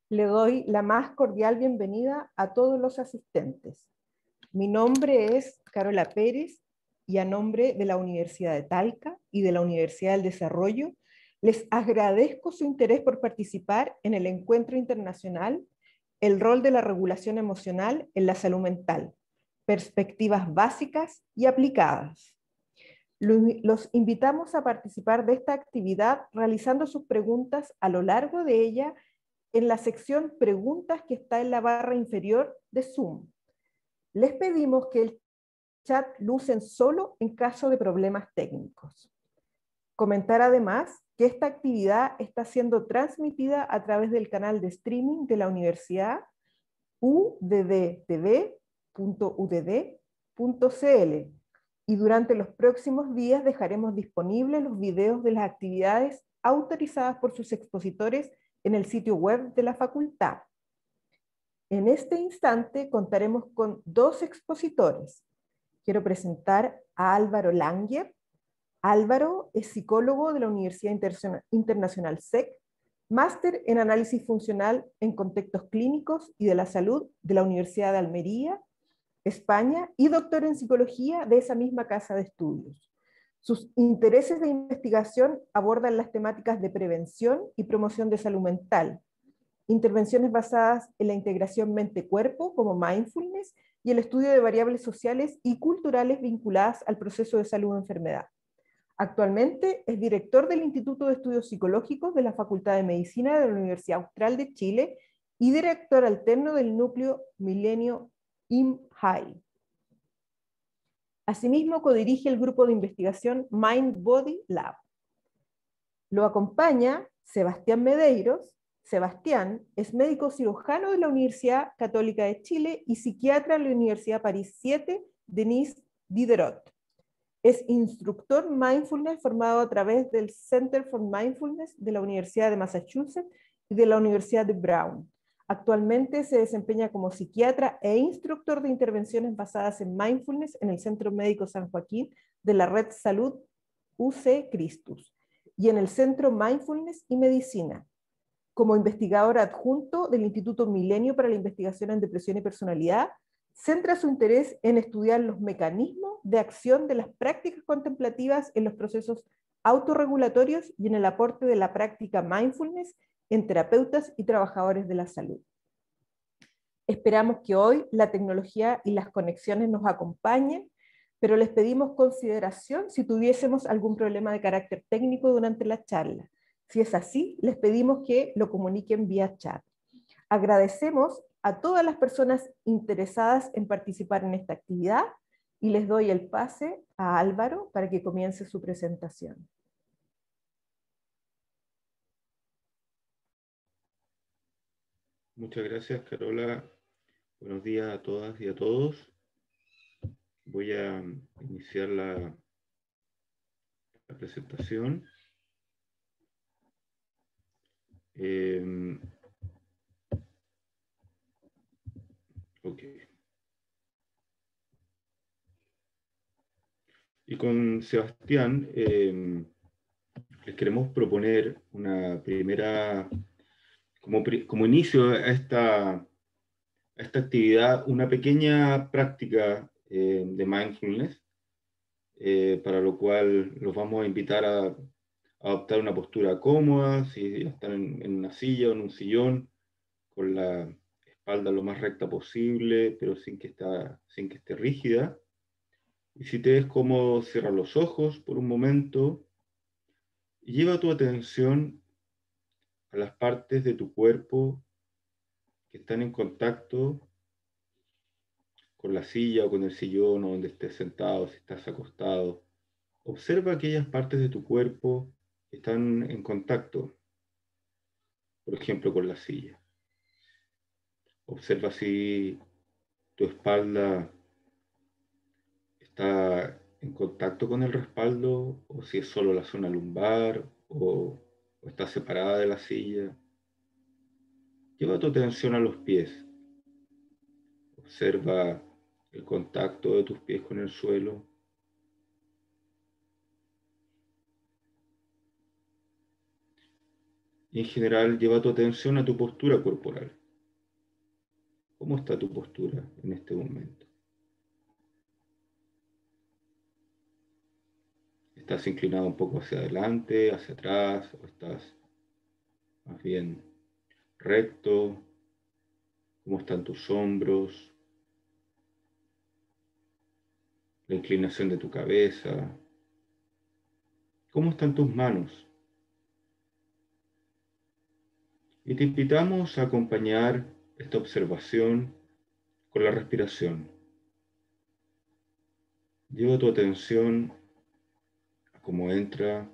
Le doy la más cordial bienvenida a todos los asistentes. Mi nombre es Carola Pérez y a nombre de la Universidad de Talca y de la Universidad del Desarrollo, les agradezco su interés por participar en el encuentro internacional El rol de la regulación emocional en la salud mental, perspectivas básicas y aplicadas. Los invitamos a participar de esta actividad realizando sus preguntas a lo largo de ella en la sección Preguntas que está en la barra inferior de Zoom. Les pedimos que el chat lo usen solo en caso de problemas técnicos. Comentar además que esta actividad está siendo transmitida a través del canal de streaming de la universidad uddtv.udd.cl y durante los próximos días dejaremos disponibles los videos de las actividades autorizadas por sus expositores en el sitio web de la facultad. En este instante contaremos con dos expositores. Quiero presentar a Álvaro Langer. Álvaro es psicólogo de la Universidad Internacional SEC, máster en análisis funcional en contextos clínicos y de la salud de la Universidad de Almería, España, y doctor en psicología de esa misma casa de estudios. Sus intereses de investigación abordan las temáticas de prevención y promoción de salud mental, intervenciones basadas en la integración mente-cuerpo como mindfulness y el estudio de variables sociales y culturales vinculadas al proceso de salud-enfermedad. Actualmente es director del Instituto de Estudios Psicológicos de la Facultad de Medicina de la Universidad Austral de Chile y director alterno del núcleo Milenio IMHAI. Asimismo, codirige el grupo de investigación Mind Body Lab. Lo acompaña Sebastián Medeiros. Sebastián es médico cirujano de la Universidad Católica de Chile y psiquiatra de la Universidad París 7, Denis Diderot. Es instructor mindfulness formado a través del Center for Mindfulness de la Universidad de Massachusetts y de la Universidad de Brown. Actualmente se desempeña como psiquiatra e instructor de intervenciones basadas en mindfulness en el Centro Médico San Joaquín de la Red Salud UC Christus y en el Centro Mindfulness y Medicina. Como investigador adjunto del Instituto Milenio para la Investigación en Depresión y Personalidad, centra su interés en estudiar los mecanismos de acción de las prácticas contemplativas en los procesos autorregulatorios y en el aporte de la práctica mindfulness en terapeutas y trabajadores de la salud. Esperamos que hoy la tecnología y las conexiones nos acompañen, pero les pedimos consideración si tuviésemos algún problema de carácter técnico durante la charla. Si es así, les pedimos que lo comuniquen vía chat. Agradecemos a todas las personas interesadas en participar en esta actividad y les doy el pase a Álvaro para que comience su presentación. Muchas gracias, Carola. Buenos días a todas y a todos. Voy a iniciar la presentación. Ok. Y con Sebastián les queremos proponer una primera, como inicio a esta actividad, una pequeña práctica de mindfulness, para lo cual los vamos a invitar a adoptar una postura cómoda, si están en una silla o en un sillón, con la espalda lo más recta posible, pero sin que esté rígida. Y si te es cómodo, cierra los ojos por un momento y lleva tu atención a las partes de tu cuerpo que están en contacto con la silla o con el sillón o donde estés sentado, si estás acostado. Observa aquellas partes de tu cuerpo que están en contacto, por ejemplo, con la silla. Observa si tu espalda está en contacto con el respaldo o si es solo la zona lumbar o está separada de la silla. Lleva tu atención a los pies. Observa el contacto de tus pies con el suelo. Y en general, lleva tu atención a tu postura corporal. ¿Cómo está tu postura en este momento? ¿Estás inclinado un poco hacia adelante, hacia atrás, o estás más bien recto? ¿Cómo están tus hombros? La inclinación de tu cabeza. ¿Cómo están tus manos? Y te invitamos a acompañar esta observación con la respiración. Lleva tu atención a cómo entra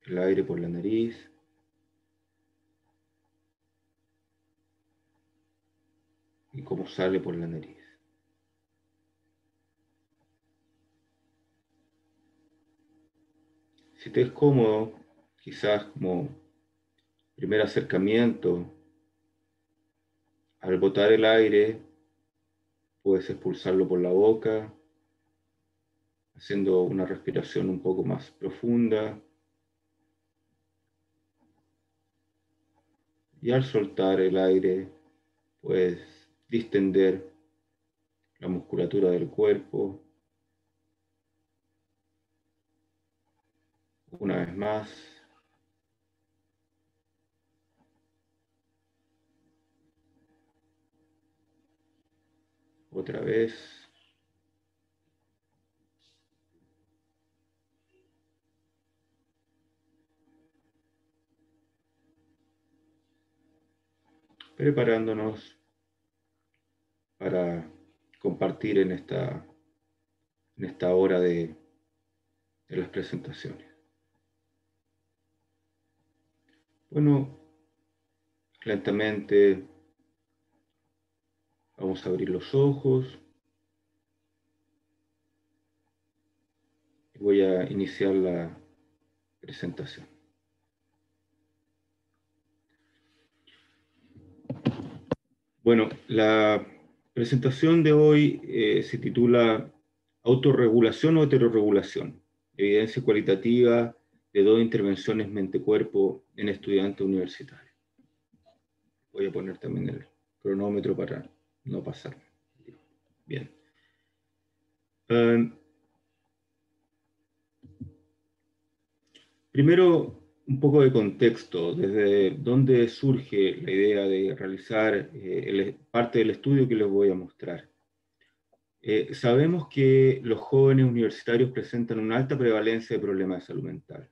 el aire por la nariz y cómo sale por la nariz. Si te es cómodo, quizás como primer acercamiento, al botar el aire, puedes expulsarlo por la boca, haciendo una respiración un poco más profunda. Y al soltar el aire, puedes distender la musculatura del cuerpo. Una vez más. Otra vez. Preparándonos para compartir en esta hora de las presentaciones. Bueno, lentamente vamos a abrir los ojos y voy a iniciar la presentación. Bueno, la presentación de hoy se titula Autorregulación o heterorregulación, evidencia cualitativa de dos intervenciones mente-cuerpo en estudiantes universitarios. Voy a poner también el cronómetro para no pasarme. Bien. Primero, un poco de contexto, desde dónde surge la idea de realizar parte del estudio que les voy a mostrar. Sabemos que los jóvenes universitarios presentan una alta prevalencia de problemas de salud mental.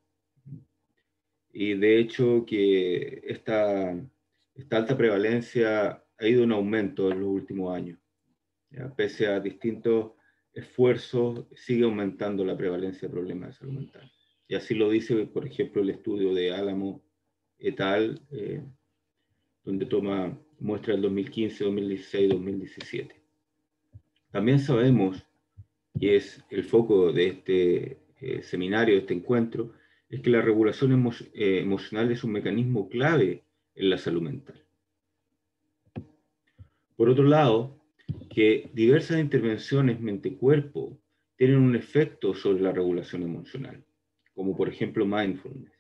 Y de hecho que esta alta prevalencia ha ido en aumento en los últimos años. ¿Ya? Pese a distintos esfuerzos, sigue aumentando la prevalencia de problemas de salud mental. Y así lo dice, por ejemplo, el estudio de Álamo et al., donde muestra el 2015, 2016, 2017. También sabemos, y es el foco de este seminario, de este encuentro, es que la regulación emocional es un mecanismo clave en la salud mental. Por otro lado, que diversas intervenciones mente-cuerpo tienen un efecto sobre la regulación emocional, como por ejemplo mindfulness.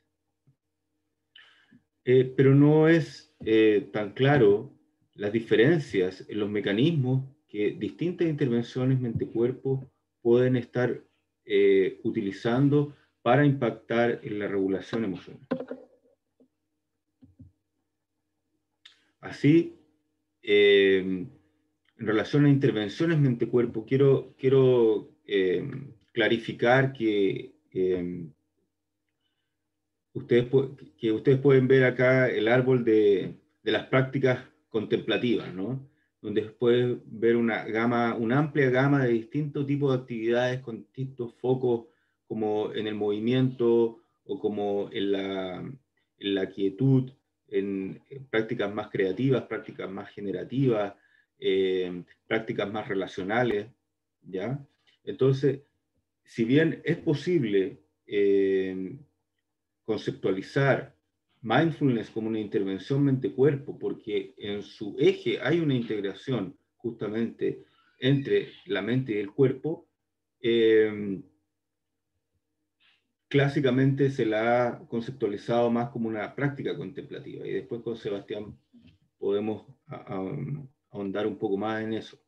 Pero no es tan claro las diferencias en los mecanismos que distintas intervenciones mente-cuerpo pueden estar utilizando para impactar en la regulación emocional. Así, en relación a intervenciones mente-cuerpo, quiero clarificar que ustedes pueden ver acá el árbol de las prácticas contemplativas, ¿no? Donde pueden ver una amplia gama de distintos tipos de actividades con distintos focos, como en el movimiento o como en la quietud, en prácticas más creativas, prácticas más generativas, prácticas más relacionales, ¿ya? Entonces, si bien es posible conceptualizar mindfulness como una intervención mente-cuerpo, porque en su eje hay una integración justamente entre la mente y el cuerpo, clásicamente se la ha conceptualizado más como una práctica contemplativa, y después con Sebastián podemos ahondar un poco más en eso.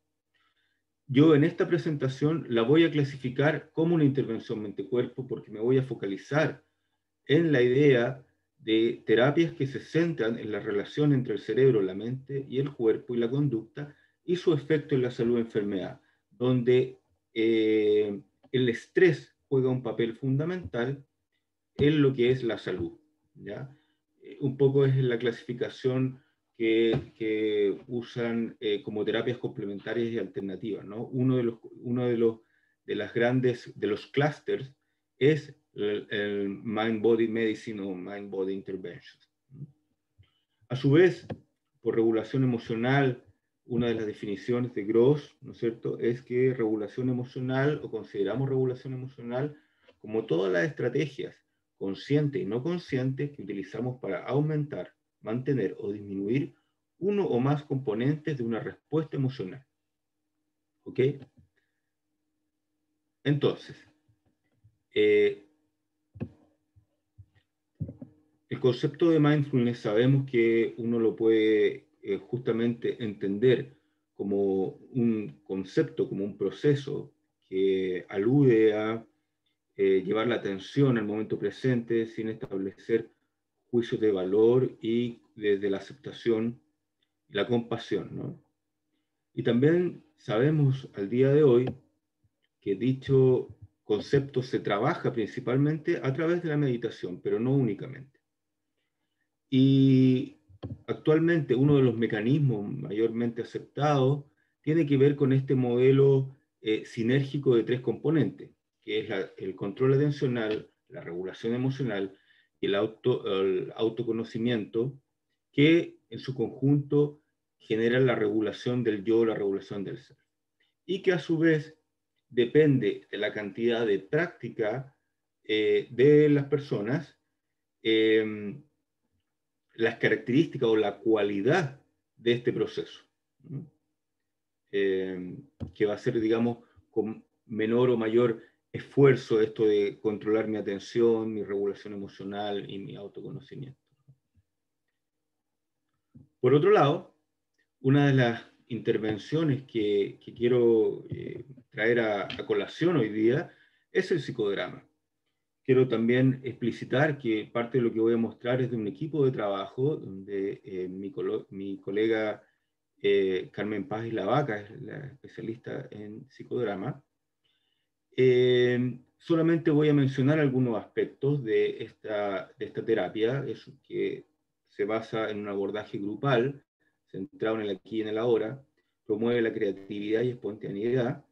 Yo en esta presentación la voy a clasificar como una intervención mente-cuerpo porque me voy a focalizar en la idea de terapias que se centran en la relación entre el cerebro, la mente y el cuerpo y la conducta y su efecto en la salud y enfermedad, donde el estrés juega un papel fundamental en lo que es la salud, ¿ya? Un poco es la clasificación que usan como terapias complementarias y alternativas, ¿no? De las grandes, de los clústeres es el Mind-Body Medicine o Mind-Body Interventions. A su vez, por regulación emocional, una de las definiciones de Gross, ¿no es cierto?, es que regulación emocional, o consideramos regulación emocional como todas las estrategias conscientes y no conscientes que utilizamos para aumentar, mantener o disminuir uno o más componentes de una respuesta emocional. ¿Ok? Entonces, el concepto de mindfulness sabemos que uno lo puede justamente entender como un concepto, como un proceso que alude a llevar la atención al momento presente sin establecer juicios de valor y desde la aceptación y la compasión, ¿no? Y también sabemos al día de hoy que dicho concepto se trabaja principalmente a través de la meditación, pero no únicamente. Y actualmente uno de los mecanismos mayormente aceptados tiene que ver con este modelo sinérgico de 3 componentes, que es el control atencional, la regulación emocional y el autoconocimiento, que en su conjunto generan la regulación del yo, la regulación del ser. Y que a su vez depende de la cantidad de práctica de las personas, las características o la cualidad de este proceso, ¿no? Que va a ser, digamos, con menor o mayor esfuerzo esto de controlar mi atención, mi regulación emocional y mi autoconocimiento. Por otro lado, una de las intervenciones que quiero traer a colación hoy día es el psicodrama. Quiero también explicitar que parte de lo que voy a mostrar es de un equipo de trabajo donde mi colega Carmen Paz y Lavaca es la especialista en psicodrama. Solamente voy a mencionar algunos aspectos de esta terapia, que se basa en un abordaje grupal, centrado en el aquí y en el ahora, promueve la creatividad y espontaneidad,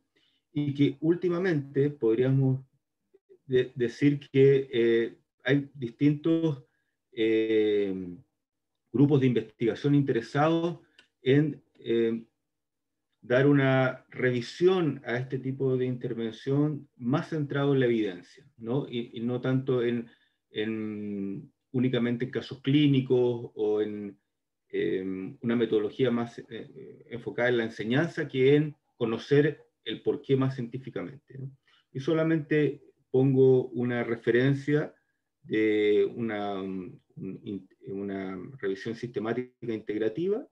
y que últimamente podríamos decir que hay distintos grupos de investigación interesados en dar una revisión a este tipo de intervención más centrado en la evidencia, ¿no? Y no tanto únicamente en casos clínicos o en una metodología más enfocada en la enseñanza que en conocer el porqué más científicamente, ¿no? Y solamente pongo una referencia de una revisión sistemática integrativa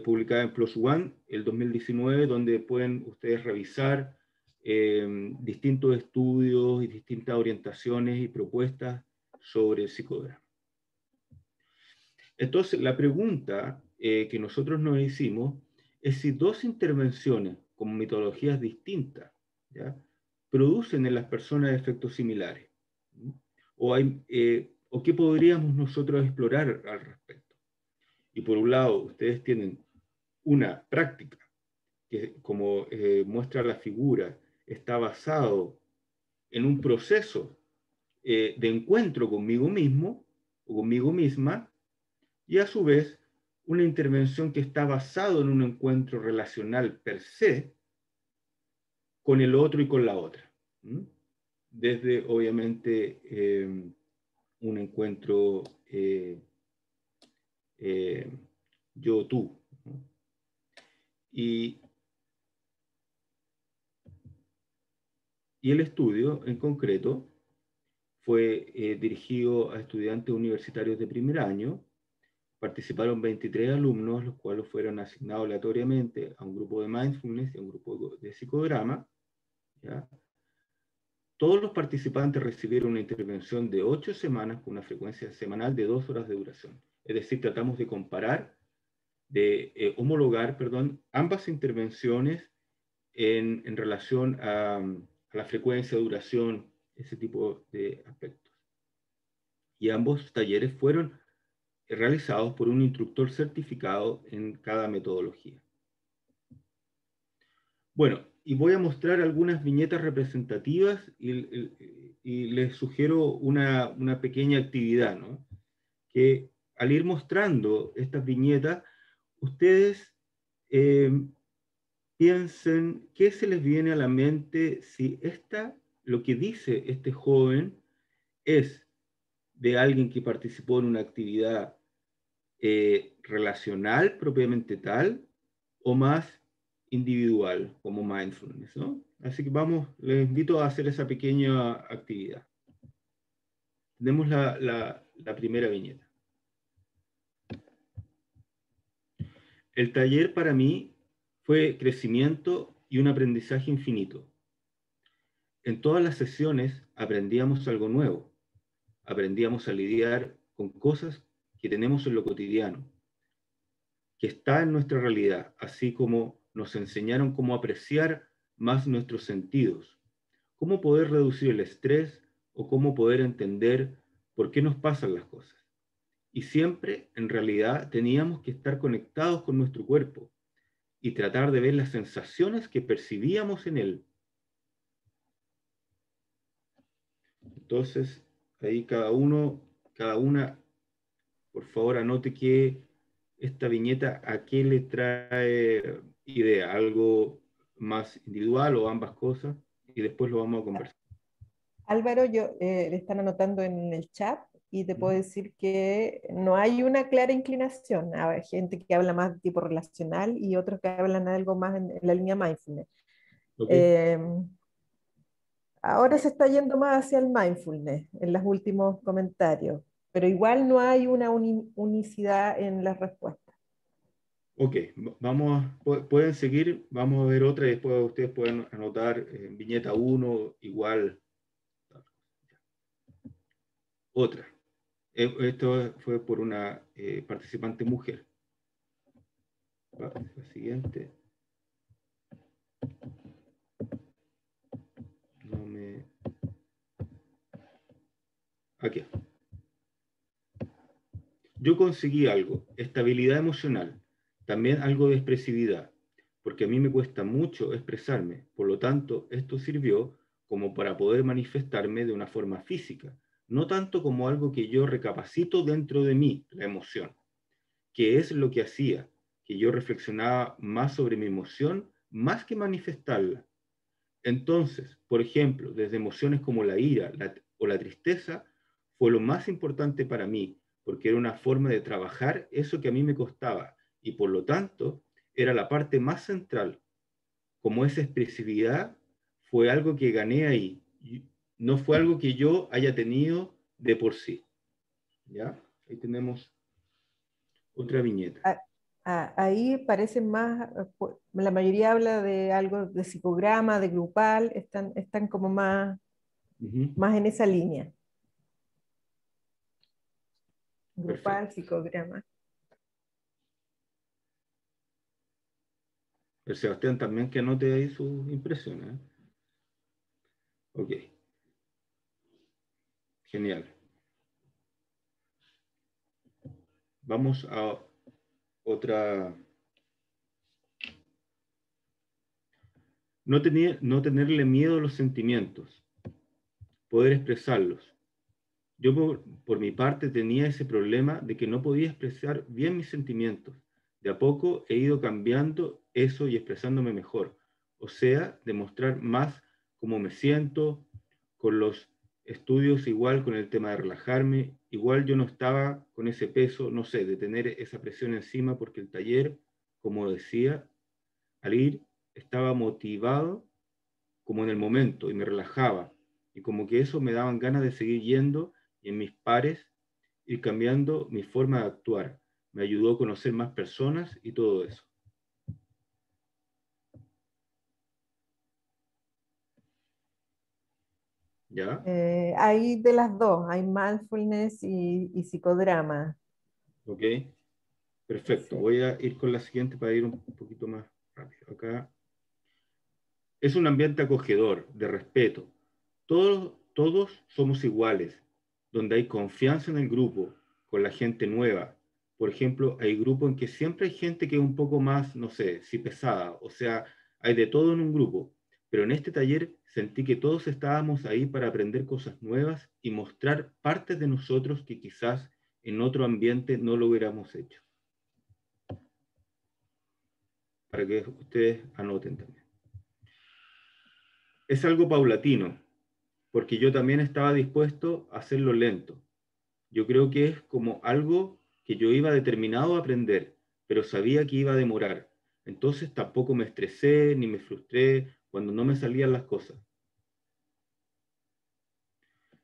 publicada en PLOS ONE el 2019, donde pueden ustedes revisar distintos estudios y distintas orientaciones y propuestas sobre el psicodrama. Entonces, la pregunta que nosotros nos hicimos es si 2 intervenciones con metodologías distintas, ¿ya?, producen en las personas efectos similares. O qué podríamos nosotros explorar al respecto. Y por un lado, ustedes tienen una práctica que, como muestra la figura, está basado en un proceso de encuentro conmigo mismo o conmigo misma, y a su vez una intervención que está basado en un encuentro relacional per se con el otro y con la otra. Desde, obviamente, un encuentro yo-tú, ¿no? Y el estudio, en concreto, fue dirigido a estudiantes universitarios de primer año. Participaron 23 alumnos, los cuales fueron asignados aleatoriamente a un grupo de mindfulness y a un grupo de psicodrama, ¿ya? Todos los participantes recibieron una intervención de 8 semanas con una frecuencia semanal de 2 horas de duración. Es decir, tratamos de comparar, de homologar, perdón, ambas intervenciones en relación a la frecuencia, duración, ese tipo de aspectos. Y ambos talleres fueron realizados por un instructor certificado en cada metodología. Bueno, y voy a mostrar algunas viñetas representativas y les sugiero una pequeña actividad, ¿no? Que al ir mostrando estas viñetas, ustedes piensen qué se les viene a la mente si lo que dice este joven es de alguien que participó en una actividad relacional propiamente tal, o más individual, como mindfulness, ¿no? Así que les invito a hacer esa pequeña actividad. Tenemos la primera viñeta. El taller para mí fue crecimiento y un aprendizaje infinito. En todas las sesiones aprendíamos algo nuevo. Aprendíamos a lidiar con cosas que tenemos en lo cotidiano, que está en nuestra realidad, así como nos enseñaron cómo apreciar más nuestros sentidos, cómo poder reducir el estrés o cómo poder entender por qué nos pasan las cosas. Y siempre, en realidad, teníamos que estar conectados con nuestro cuerpo y tratar de ver las sensaciones que percibíamos en él. Entonces, ahí cada una, por favor, anote que esta viñeta a qué le trae idea, algo más individual o ambas cosas, y después lo vamos a conversar. Álvaro, le están anotando en el chat y te puedo decir que no hay una clara inclinación. Hay gente que habla más de tipo relacional y otros que hablan algo más en la línea mindfulness. Okay. Ahora se está yendo más hacia el mindfulness en los últimos comentarios, pero igual no hay una unicidad en las respuestas. Ok, pueden seguir, vamos a ver otra y después ustedes pueden anotar viñeta 1 igual. Otra. Esto fue por una participante mujer. La siguiente. Aquí. Yo conseguí algo, estabilidad emocional, también algo de expresividad, porque a mí me cuesta mucho expresarme, por lo tanto, esto sirvió como para poder manifestarme de una forma física, no tanto como algo que yo recapacito dentro de mí, la emoción, que es lo que hacía, que yo reflexionaba más sobre mi emoción, más que manifestarla. Entonces, por ejemplo, desde emociones como la ira o la tristeza, fue lo más importante para mí, porque era una forma de trabajar eso que a mí me costaba, y por lo tanto, era la parte más central. Como esa expresividad fue algo que gané ahí, no fue algo que yo haya tenido de por sí. ¿Ya? Ahí tenemos otra viñeta. Ahí parece más, la mayoría habla de algo de psicograma, de grupal, están como más en esa línea. Grupal, Perfecto. psicograma. El Sebastián también que anote ahí sus impresiones. Ok. Genial. Vamos a otra. No tenerle miedo a los sentimientos, poder expresarlos. Yo por mi parte tenía ese problema de que no podía expresar bien mis sentimientos. De a poco he ido cambiando eso y expresándome mejor. O sea, demostrar más cómo me siento, con los estudios igual, con el tema de relajarme. Igual yo no estaba con ese peso, no sé, de tener esa presión encima porque el taller, como decía, al ir estaba motivado como en el momento y me relajaba. y como que eso me daban ganas de seguir yendo y en mis pares ir cambiando mi forma de actuar. Me ayudó a conocer más personas y todo eso. ¿Ya? Hay de las dos, hay mindfulness y psicodrama. ¿Ok? Perfecto. Sí. Voy a ir con la siguiente para ir un poquito más rápido. Acá. Es un ambiente acogedor, de respeto. Todos somos iguales, donde hay confianza en el grupo, con la gente nueva. Por ejemplo, hay grupos en que siempre hay gente que es un poco más, no sé, si pesada, o sea, hay de todo en un grupo. Pero en este taller sentí que todos estábamos ahí para aprender cosas nuevas y mostrar partes de nosotros que quizás en otro ambiente no lo hubiéramos hecho. Para que ustedes anoten también. Es algo paulatino, porque yo también estaba dispuesto a hacerlo lento. Yo creo que es como algo que yo iba determinado a aprender, pero sabía que iba a demorar. Entonces tampoco me estresé ni me frustré cuando no me salían las cosas.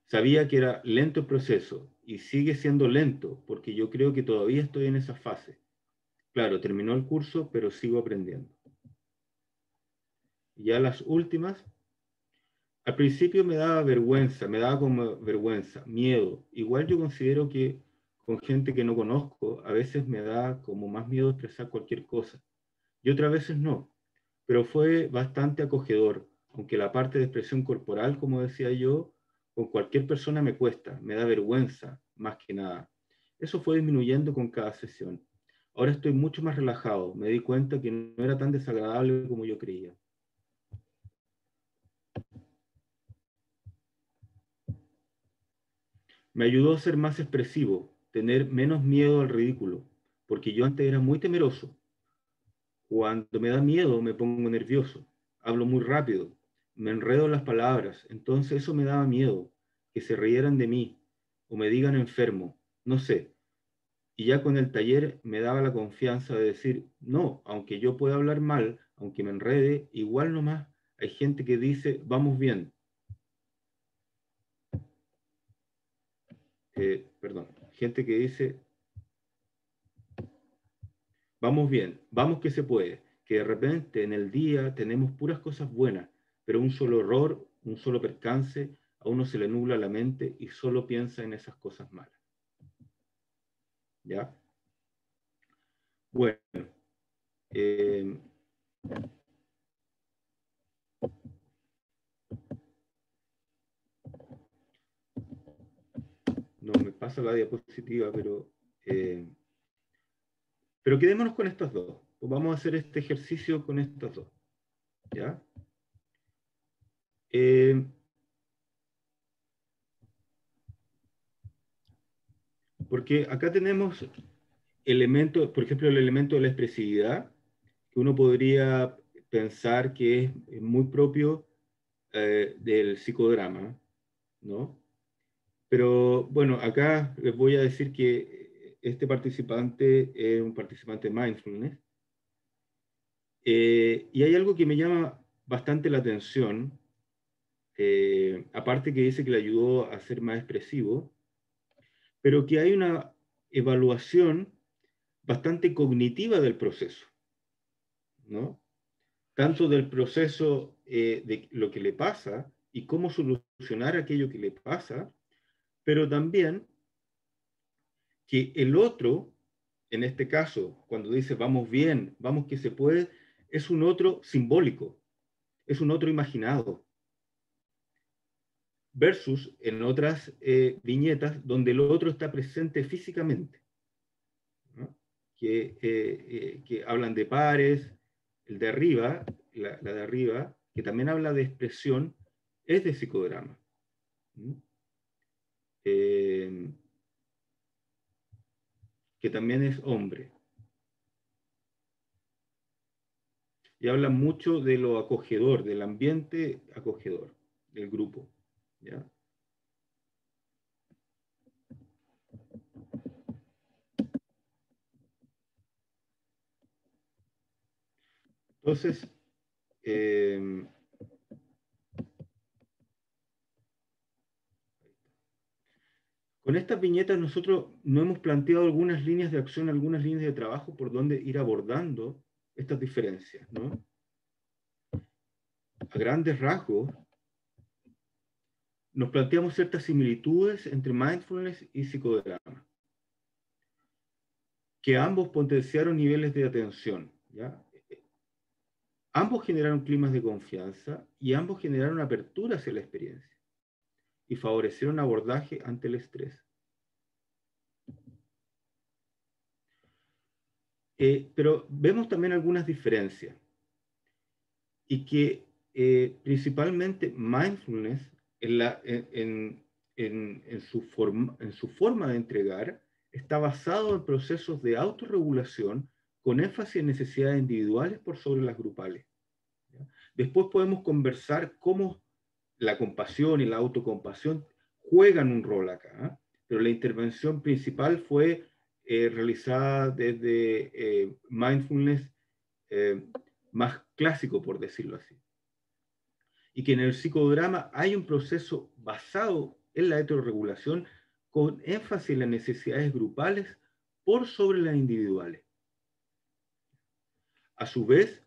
Sabía que era lento el proceso y sigue siendo lento porque yo creo que todavía estoy en esa fase. Claro, terminó el curso, pero sigo aprendiendo. Y ya las últimas. Al principio me daba vergüenza, me daba como vergüenza, miedo. Igual yo considero que con gente que no conozco, a veces me da como más miedo expresar cualquier cosa. Y otras veces no. Pero fue bastante acogedor, aunque la parte de expresión corporal, como decía yo, con cualquier persona me cuesta, me da vergüenza, más que nada. Eso fue disminuyendo con cada sesión. Ahora estoy mucho más relajado, me di cuenta que no era tan desagradable como yo creía. Me ayudó a ser más expresivo, tener menos miedo al ridículo, porque yo antes era muy temeroso. Cuando me da miedo me pongo nervioso, hablo muy rápido, me enredo en las palabras, entonces eso me daba miedo, que se rieran de mí o me digan enfermo, no sé. Y ya con el taller me daba la confianza de decir, no, aunque yo pueda hablar mal, aunque me enrede, igual nomás hay gente que dice, vamos bien. Perdón, gente que dice, vamos bien, vamos que se puede, que de repente en el día tenemos puras cosas buenas, pero un solo error, un solo percance, a uno se le nubla la mente y solo piensa en esas cosas malas. ¿Ya? Bueno, eh, no me pasa la diapositiva, pero quedémonos con estas dos. Pues vamos a hacer este ejercicio con estas dos. ¿Ya? Eh, porque acá tenemos elementos, por ejemplo, el elemento de la expresividad, que uno podría pensar que es muy propio del psicodrama, ¿no? Pero bueno, acá les voy a decir que este participante es un participante mindfulness, y hay algo que me llama bastante la atención, aparte que dice que le ayudó a ser más expresivo, pero que hay una evaluación bastante cognitiva del proceso, ¿no? Tanto del proceso de lo que le pasa y cómo solucionar aquello que le pasa, pero también que el otro, en este caso, cuando dice vamos bien, vamos que se puede, es un otro simbólico, es un otro imaginado, versus en otras viñetas donde el otro está presente físicamente, ¿no? Que hablan de pares, el de arriba, la de arriba, que también habla de expresión, es de psicodrama. ¿No? Eh, que también es hombre. Y habla mucho de lo acogedor, del ambiente acogedor del grupo. ¿Ya? Entonces, eh, Con estas viñetas nosotros nos hemos planteado algunas líneas de acción, algunas líneas de trabajo por donde ir abordando estas diferencias, ¿no? A grandes rasgos, nos planteamos ciertas similitudes entre mindfulness y psicodrama, que ambos potenciaron niveles de atención, ¿ya? Ambos generaron climas de confianza y ambos generaron apertura hacia la experiencia y favorecieron abordaje ante el estrés. Pero vemos también algunas diferencias y que principalmente mindfulness en su forma de entregar está basado en procesos de autorregulación con énfasis en necesidades individuales por sobre las grupales. ¿Ya? Después podemos conversar cómo la compasión y la autocompasión juegan un rol acá, ¿eh? Pero la intervención principal fue realizada desde mindfulness más clásico, por decirlo así. Y que en el psicodrama hay un proceso basado en la heterorregulación con énfasis en las necesidades grupales por sobre las individuales. A su vez,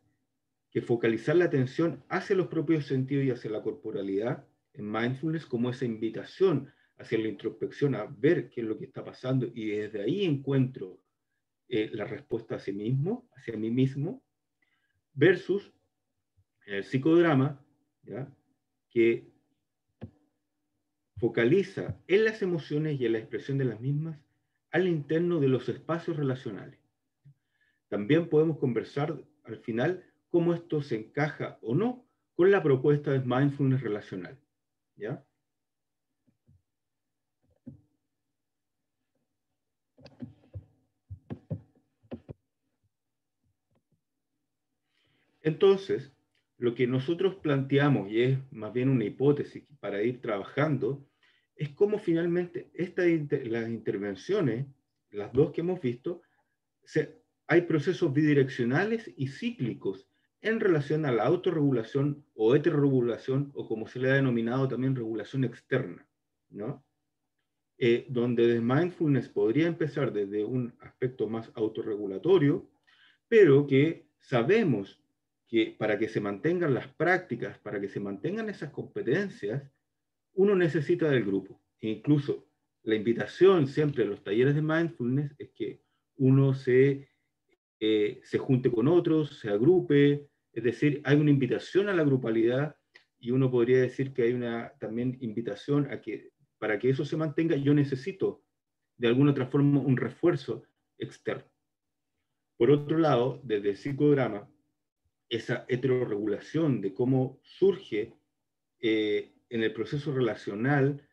que focalizar la atención hacia los propios sentidos y hacia la corporalidad en mindfulness como esa invitación hacia la introspección a ver qué es lo que está pasando y desde ahí encuentro la respuesta hacia mí mismo, versus el psicodrama, ¿ya? Que focaliza en las emociones y en la expresión de las mismas al interno de los espacios relacionales. También podemos conversar al final cómo esto se encaja o no con la propuesta de mindfulness relacional, ¿ya? Entonces, lo que nosotros planteamos, y es más bien una hipótesis para ir trabajando, es cómo finalmente las intervenciones, las dos que hemos visto, hay procesos bidireccionales y cíclicos en relación a la autorregulación o heterorregulación, o como se le ha denominado también regulación externa, ¿no? Donde the mindfulness podría empezar desde un aspecto más autorregulatorio, pero que sabemos que para que se mantengan las prácticas, para que se mantengan esas competencias, uno necesita del grupo. E incluso la invitación siempre en los talleres de mindfulness es que uno se junte con otros, se agrupe, es decir, hay una invitación a la grupalidad y uno podría decir que hay una también invitación a que para que eso se mantenga yo necesito de alguna otra forma un refuerzo externo. Por otro lado, desde el psicodrama, esa heterorregulación de cómo surge en el proceso relacional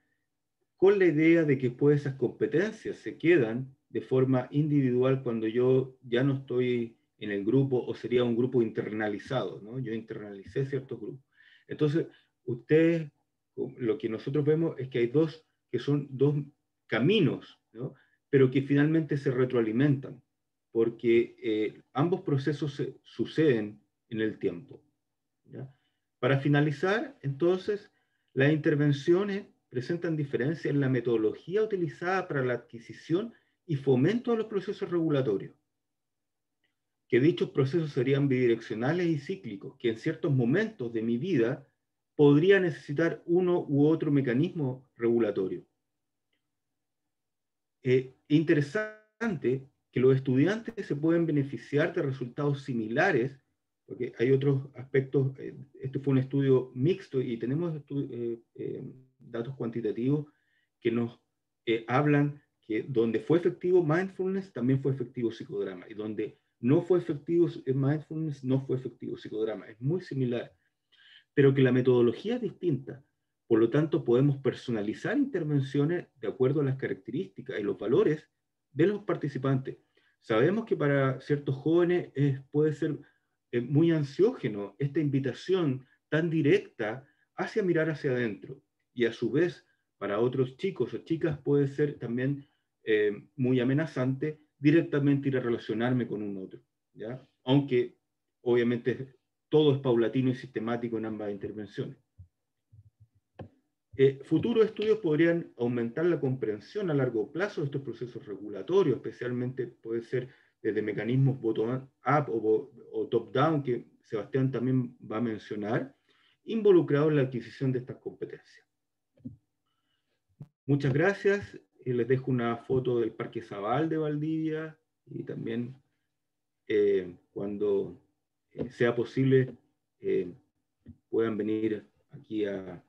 con la idea de que pues esas competencias se quedan de forma individual cuando yo ya no estoy en el grupo o sería un grupo internalizado, ¿no? Yo internalicé ciertos grupos. Entonces, ustedes, lo que nosotros vemos es que hay que son dos caminos, ¿no? Pero que finalmente se retroalimentan, porque ambos procesos suceden en el tiempo, ¿ya? Para finalizar, entonces, las intervenciones presentan diferencias en la metodología utilizada para la adquisición y fomento de los procesos regulatorios, que dichos procesos serían bidireccionales y cíclicos, que en ciertos momentos de mi vida podría necesitar uno u otro mecanismo regulatorio. Interesante que los estudiantes se pueden beneficiar de resultados similares, porque hay otros aspectos, este fue un estudio mixto y tenemos datos cuantitativos que nos hablan que donde fue efectivo mindfulness, también fue efectivo psicodrama, y donde no fue efectivo mindfulness, no fue efectivo psicodrama. Es muy similar, pero que la metodología es distinta. Por lo tanto, podemos personalizar intervenciones de acuerdo a las características y los valores de los participantes. Sabemos que para ciertos jóvenes puede ser muy ansiógeno esta invitación tan directa hacia mirar hacia adentro. Y a su vez, para otros chicos o chicas puede ser también muy amenazante directamente ir a relacionarme con un otro, ¿ya? Aunque obviamente todo es paulatino y sistemático en ambas intervenciones. Futuros estudios podrían aumentar la comprensión a largo plazo de estos procesos regulatorios, especialmente puede ser desde mecanismos bottom-up o top-down, que Sebastián también va a mencionar, involucrados en la adquisición de estas competencias. Muchas gracias. Les dejo una foto del Parque Zabal de Valdivia y también cuando sea posible puedan venir aquí al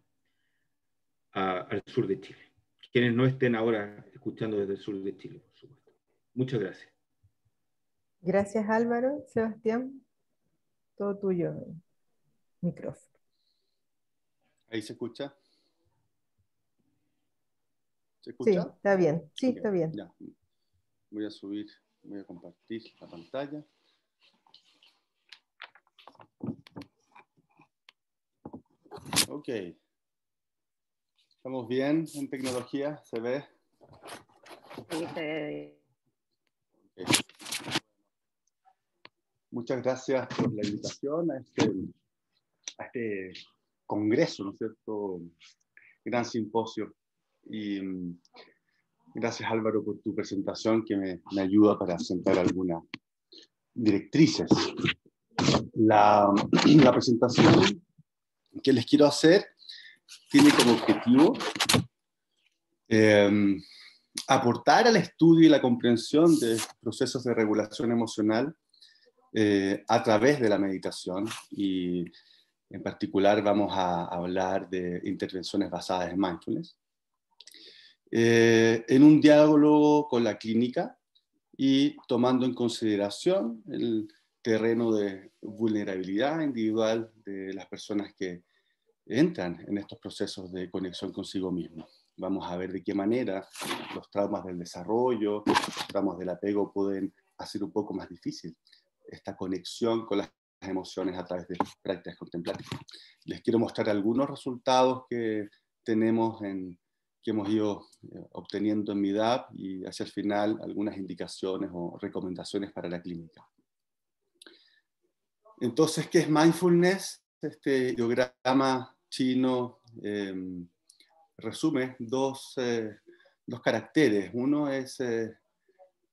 sur de Chile. Quienes no estén ahora escuchando desde el sur de Chile, por supuesto. Muchas gracias. Gracias, Álvaro. Sebastián, todo tuyo. Micrófono. ¿Ahí se escucha? ¿Se Sí, escucha? está bien. Sí, Okay, está bien. ya. Voy a compartir la pantalla. Ok. ¿Estamos bien en tecnología? ¿Se ve? Sí, se ve. Okay. Muchas gracias por la invitación a este congreso, ¿no es cierto? Gran simposio. Y gracias, Álvaro, por tu presentación que me ayuda para sentar algunas directrices. La presentación que les quiero hacer tiene como objetivo aportar al estudio y la comprensión de procesos de regulación emocional a través de la meditación, y en particular vamos a hablar de intervenciones basadas en mindfulness, en un diálogo con la clínica y tomando en consideración el terreno de vulnerabilidad individual de las personas que entran en estos procesos de conexión consigo mismo. Vamos a ver de qué manera los traumas del desarrollo, los traumas del apego pueden hacer un poco más difícil esta conexión con las emociones a través de prácticas contemplativas. Les quiero mostrar algunos resultados que tenemos que hemos ido obteniendo en MIDAP, y hacia el final algunas indicaciones o recomendaciones para la clínica. Entonces, ¿qué es mindfulness? Este diagrama chino resume dos caracteres. Uno es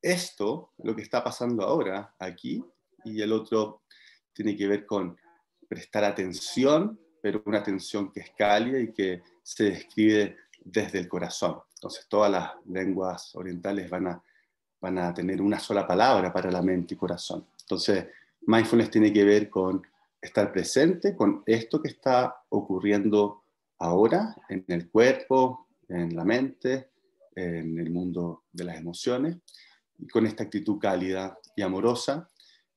esto, lo que está pasando ahora, aquí, y el otro tiene que ver con prestar atención, pero una atención que es cálida y que se describe desde el corazón. Entonces, todas las lenguas orientales van a tener una sola palabra para la mente y corazón. Entonces, mindfulness tiene que ver con estar presente con esto que está ocurriendo ahora en el cuerpo, en la mente, en el mundo de las emociones, y con esta actitud cálida y amorosa,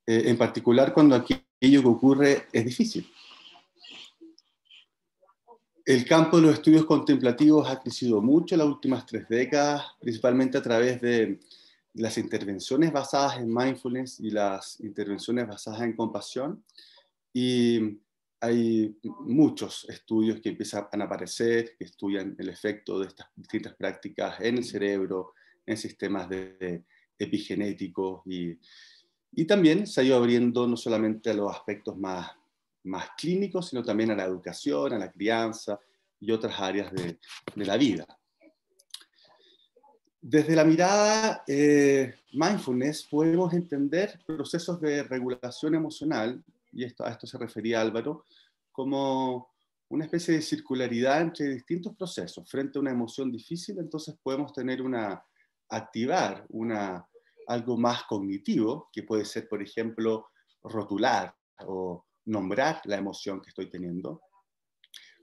en particular cuando aquello que ocurre es difícil. El campo de los estudios contemplativos ha crecido mucho en las últimas 3 décadas, principalmente a través de las intervenciones basadas en mindfulness y las intervenciones basadas en compasión. Y hay muchos estudios que empiezan a aparecer, que estudian el efecto de estas distintas prácticas en el cerebro, en sistemas epigenéticos, y también se ha ido abriendo no solamente a los aspectos más clínicos, sino también a la educación, a la crianza y otras áreas de la vida. Desde la mirada mindfulness podemos entender procesos de regulación emocional, y a esto se refería Álvaro, como una especie de circularidad entre distintos procesos. Frente a una emoción difícil, entonces podemos tener activar algo más cognitivo, que puede ser, por ejemplo, rotular o nombrar la emoción que estoy teniendo.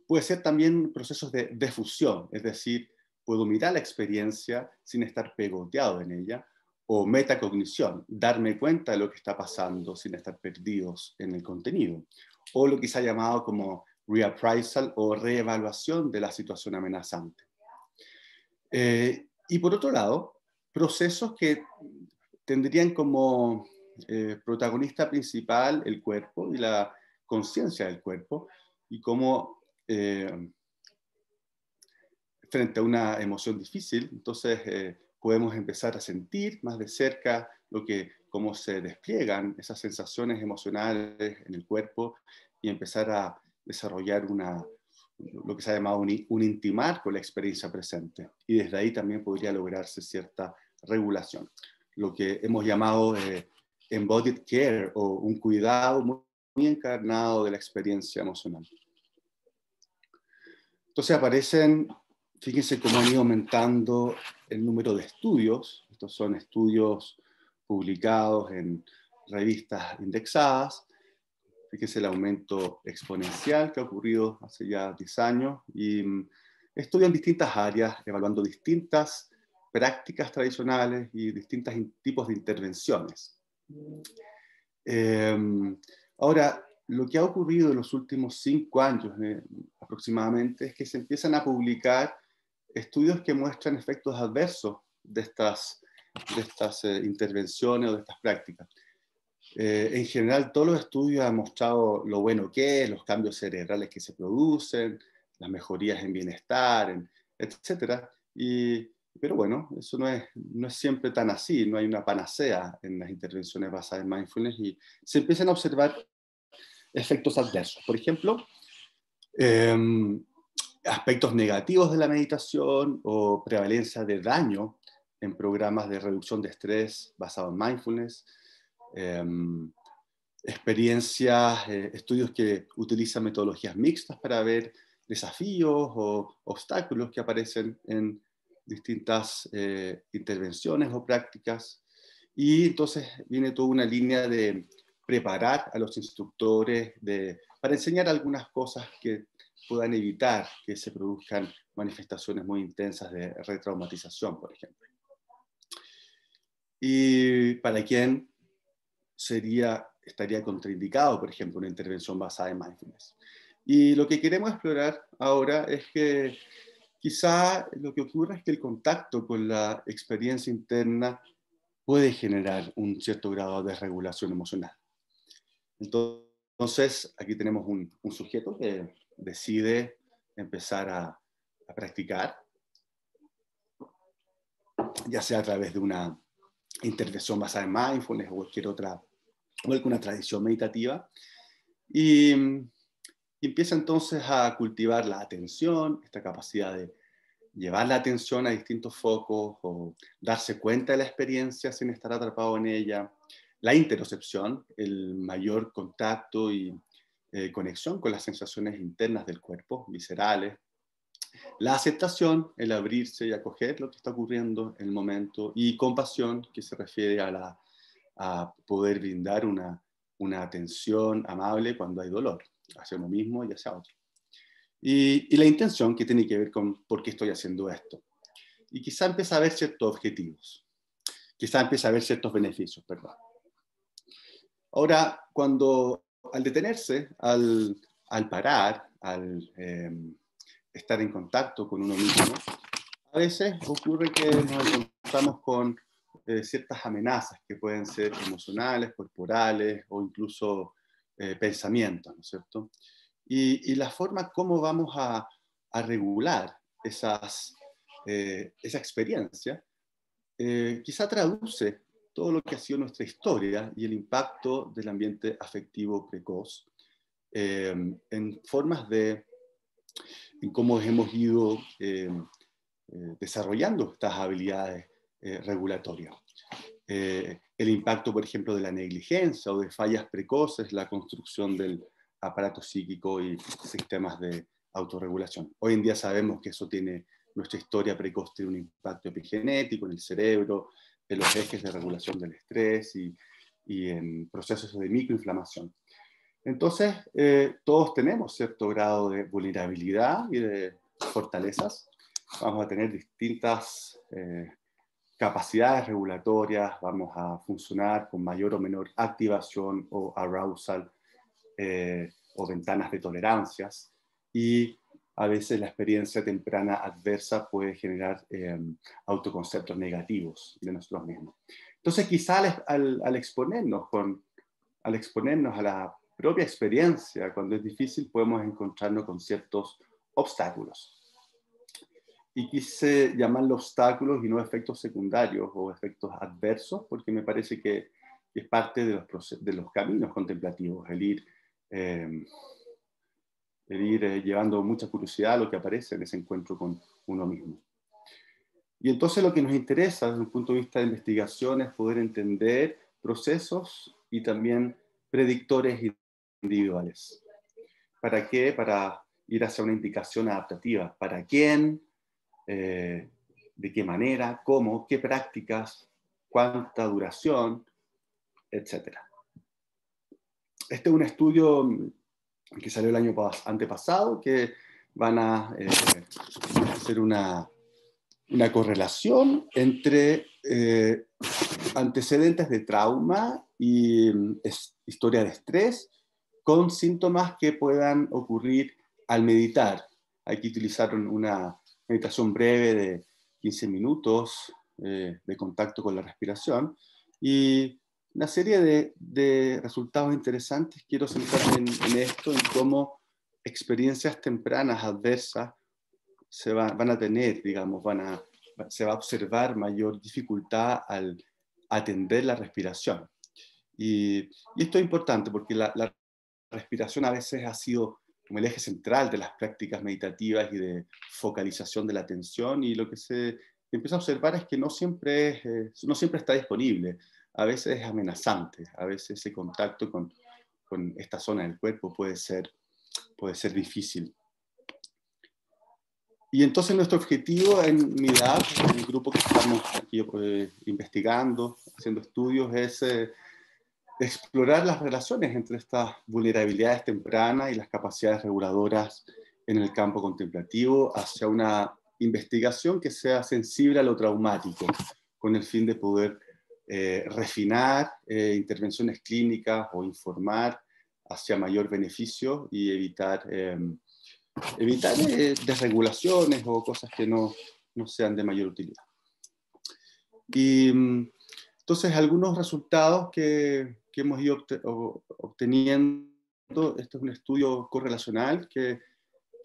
Puede ser también procesos de defusión, es decir, puedo mirar la experiencia sin estar pegoteado en ella, o metacognición, darme cuenta de lo que está pasando sin estar perdidos en el contenido, o lo que se ha llamado como reappraisal o reevaluación de la situación amenazante. Y por otro lado, procesos que tendrían como protagonista principal el cuerpo y la conciencia del cuerpo, y cómo frente a una emoción difícil, entonces podemos empezar a sentir más de cerca cómo se despliegan esas sensaciones emocionales en el cuerpo, y empezar a desarrollar lo que se ha llamado un intimar con la experiencia presente. Y desde ahí también podría lograrse cierta regulación. Lo que hemos llamado embodied care, o un cuidado muy encarnado de la experiencia emocional. Entonces aparecen, fíjense cómo han ido aumentando el número de estudios. Estos son estudios publicados en revistas indexadas. Fíjense el aumento exponencial que ha ocurrido hace ya 10 años, y estudian distintas áreas, evaluando distintas prácticas tradicionales y distintos tipos de intervenciones. Ahora, lo que ha ocurrido en los últimos 5 años aproximadamente es que se empiezan a publicar estudios que muestran efectos adversos de estas intervenciones o de estas prácticas. En general, todos los estudios han mostrado lo bueno que es, los cambios cerebrales que se producen, las mejorías en bienestar, etc. Pero bueno, eso no es siempre tan así, no hay una panacea en las intervenciones basadas en mindfulness, y se empiezan a observar efectos adversos. Por ejemplo, aspectos negativos de la meditación o prevalencia de daño en programas de reducción de estrés basados en mindfulness. Experiencias, estudios que utilizan metodologías mixtas para ver desafíos o obstáculos que aparecen en distintas intervenciones o prácticas. Y entonces viene toda una línea de preparar a los instructores para enseñar algunas cosas que puedan evitar que se produzcan manifestaciones muy intensas de retraumatización, por ejemplo. Y para quien estaría contraindicado, por ejemplo, una intervención basada en mindfulness. Y lo que queremos explorar ahora es que quizá lo que ocurre es que el contacto con la experiencia interna puede generar un cierto grado de regulación emocional. Entonces, aquí tenemos un sujeto que decide empezar a practicar, ya sea a través de una intervención basada en mindfulness o cualquier otra, o alguna tradición meditativa, y empieza entonces a cultivar la atención, esta capacidad de llevar la atención a distintos focos o darse cuenta de la experiencia sin estar atrapado en ella, la interocepción, el mayor contacto y conexión con las sensaciones internas del cuerpo, viscerales, la aceptación, el abrirse y acoger lo que está ocurriendo en el momento, y compasión, que se refiere a poder brindar una atención amable cuando hay dolor, hacia uno mismo y hacia otro. Y la intención, que tiene que ver con por qué estoy haciendo esto. Y quizá empieza a ver ciertos objetivos, quizá empieza a ver ciertos beneficios, perdón. Ahora, al detenerse, al parar, al estar en contacto con uno mismo, a veces ocurre que nos encontramos con ciertas amenazas que pueden ser emocionales, corporales o incluso pensamientos, ¿no es cierto? Y la forma como vamos a regular esa experiencia quizá traduce todo lo que ha sido nuestra historia y el impacto del ambiente afectivo precoz en formas en cómo hemos ido desarrollando estas habilidades regulatorias. El impacto, por ejemplo, de la negligencia o de fallas precoces, la construcción del aparato psíquico y sistemas de autorregulación. Hoy en día sabemos que nuestra historia precoz tiene un impacto epigenético en el cerebro, en los ejes de regulación del estrés y en procesos de microinflamación. Entonces, todos tenemos cierto grado de vulnerabilidad y de fortalezas. Vamos a tener distintas capacidades regulatorias, vamos a funcionar con mayor o menor activación o arousal o ventanas de tolerancias, y a veces la experiencia temprana adversa puede generar autoconceptos negativos de nosotros mismos. Entonces, quizá al exponernos a la propia experiencia, cuando es difícil, podemos encontrarnos con ciertos obstáculos. Y quise llamarlo obstáculos y no efectos secundarios o efectos adversos, porque me parece que es parte de los caminos contemplativos, el ir llevando mucha curiosidad a lo que aparece en ese encuentro con uno mismo. Y entonces lo que nos interesa desde un punto de vista de investigación es poder entender procesos y también predictores individuales. ¿Para qué? Para ir hacia una indicación adaptativa. ¿Para quién? ¿De qué manera? ¿Cómo? ¿Qué prácticas? ¿Cuánta duración? Etcétera. Este es un estudio que salió el año antepasado, que van a hacer una correlación entre antecedentes de trauma y historia de estrés con síntomas que puedan ocurrir al meditar. Aquí utilizaron una meditación breve de 15 minutos de contacto con la respiración y una serie de resultados interesantes. Quiero centrarme en esto, en cómo experiencias tempranas adversas van a tener, digamos, se va a observar mayor dificultad al atender la respiración. Y esto es importante porque la respiración a veces ha sido como el eje central de las prácticas meditativas y de focalización de la atención, y lo que se empieza a observar es que no siempre está disponible. A veces es amenazante, a veces ese contacto con esta zona del cuerpo puede ser difícil. Y entonces nuestro objetivo en MIDAP, en el grupo que estamos aquí investigando, haciendo estudios, es explorar las relaciones entre estas vulnerabilidades tempranas y las capacidades reguladoras en el campo contemplativo hacia una investigación que sea sensible a lo traumático, con el fin de poder refinar intervenciones clínicas o informar hacia mayor beneficio y evitar desregulaciones o cosas que no sean de mayor utilidad. Y entonces algunos resultados que hemos ido obteniendo, este es un estudio correlacional que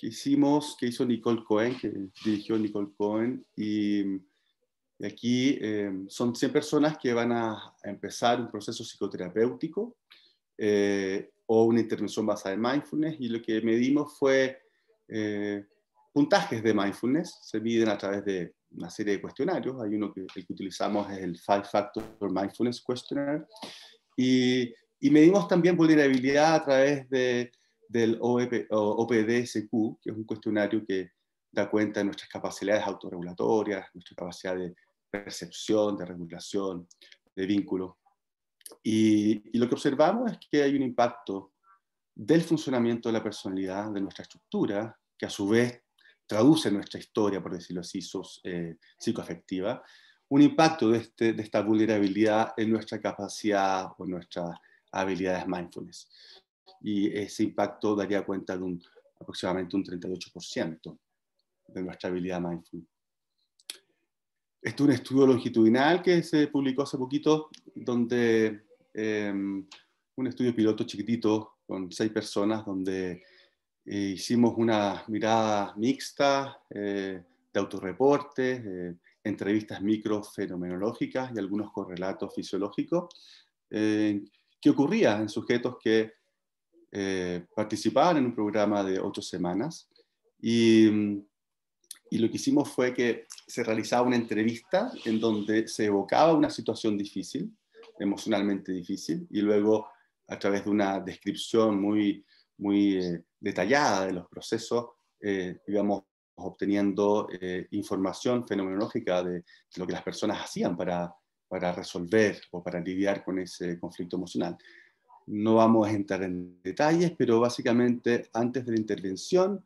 hizo Nicole Cohen, que dirigió Nicole Cohen, y aquí son 100 personas que van a empezar un proceso psicoterapéutico o una intervención basada en mindfulness, y lo que medimos fue puntajes de mindfulness. Se miden a través de una serie de cuestionarios. Hay uno el que utilizamos es el 5-Factor Mindfulness Questionnaire, y medimos también vulnerabilidad a través del OPDSQ, que es un cuestionario que da cuenta de nuestras capacidades autorregulatorias, nuestra capacidad de percepción, de regulación, de vínculo. Y lo que observamos es que hay un impacto del funcionamiento de la personalidad, de nuestra estructura, que a su vez traduce nuestra historia, por decirlo así, psicoafectiva, un impacto de esta vulnerabilidad en nuestra capacidad o nuestras habilidades mindfulness. Y ese impacto daría cuenta de aproximadamente un 38% de nuestra habilidad mindful. Este es un estudio longitudinal que se publicó hace poquito, donde un estudio piloto chiquitito con 6 personas, donde hicimos una mirada mixta de autorreportes, entrevistas microfenomenológicas y algunos correlatos fisiológicos que ocurría en sujetos que participaban en un programa de 8 semanas. Y lo que hicimos fue que se realizaba una entrevista en donde se evocaba una situación difícil, emocionalmente difícil, y luego a través de una descripción muy detallada de los procesos íbamos obteniendo información fenomenológica de lo que las personas hacían para resolver o para lidiar con ese conflicto emocional. No vamos a entrar en detalles, pero básicamente antes de la intervención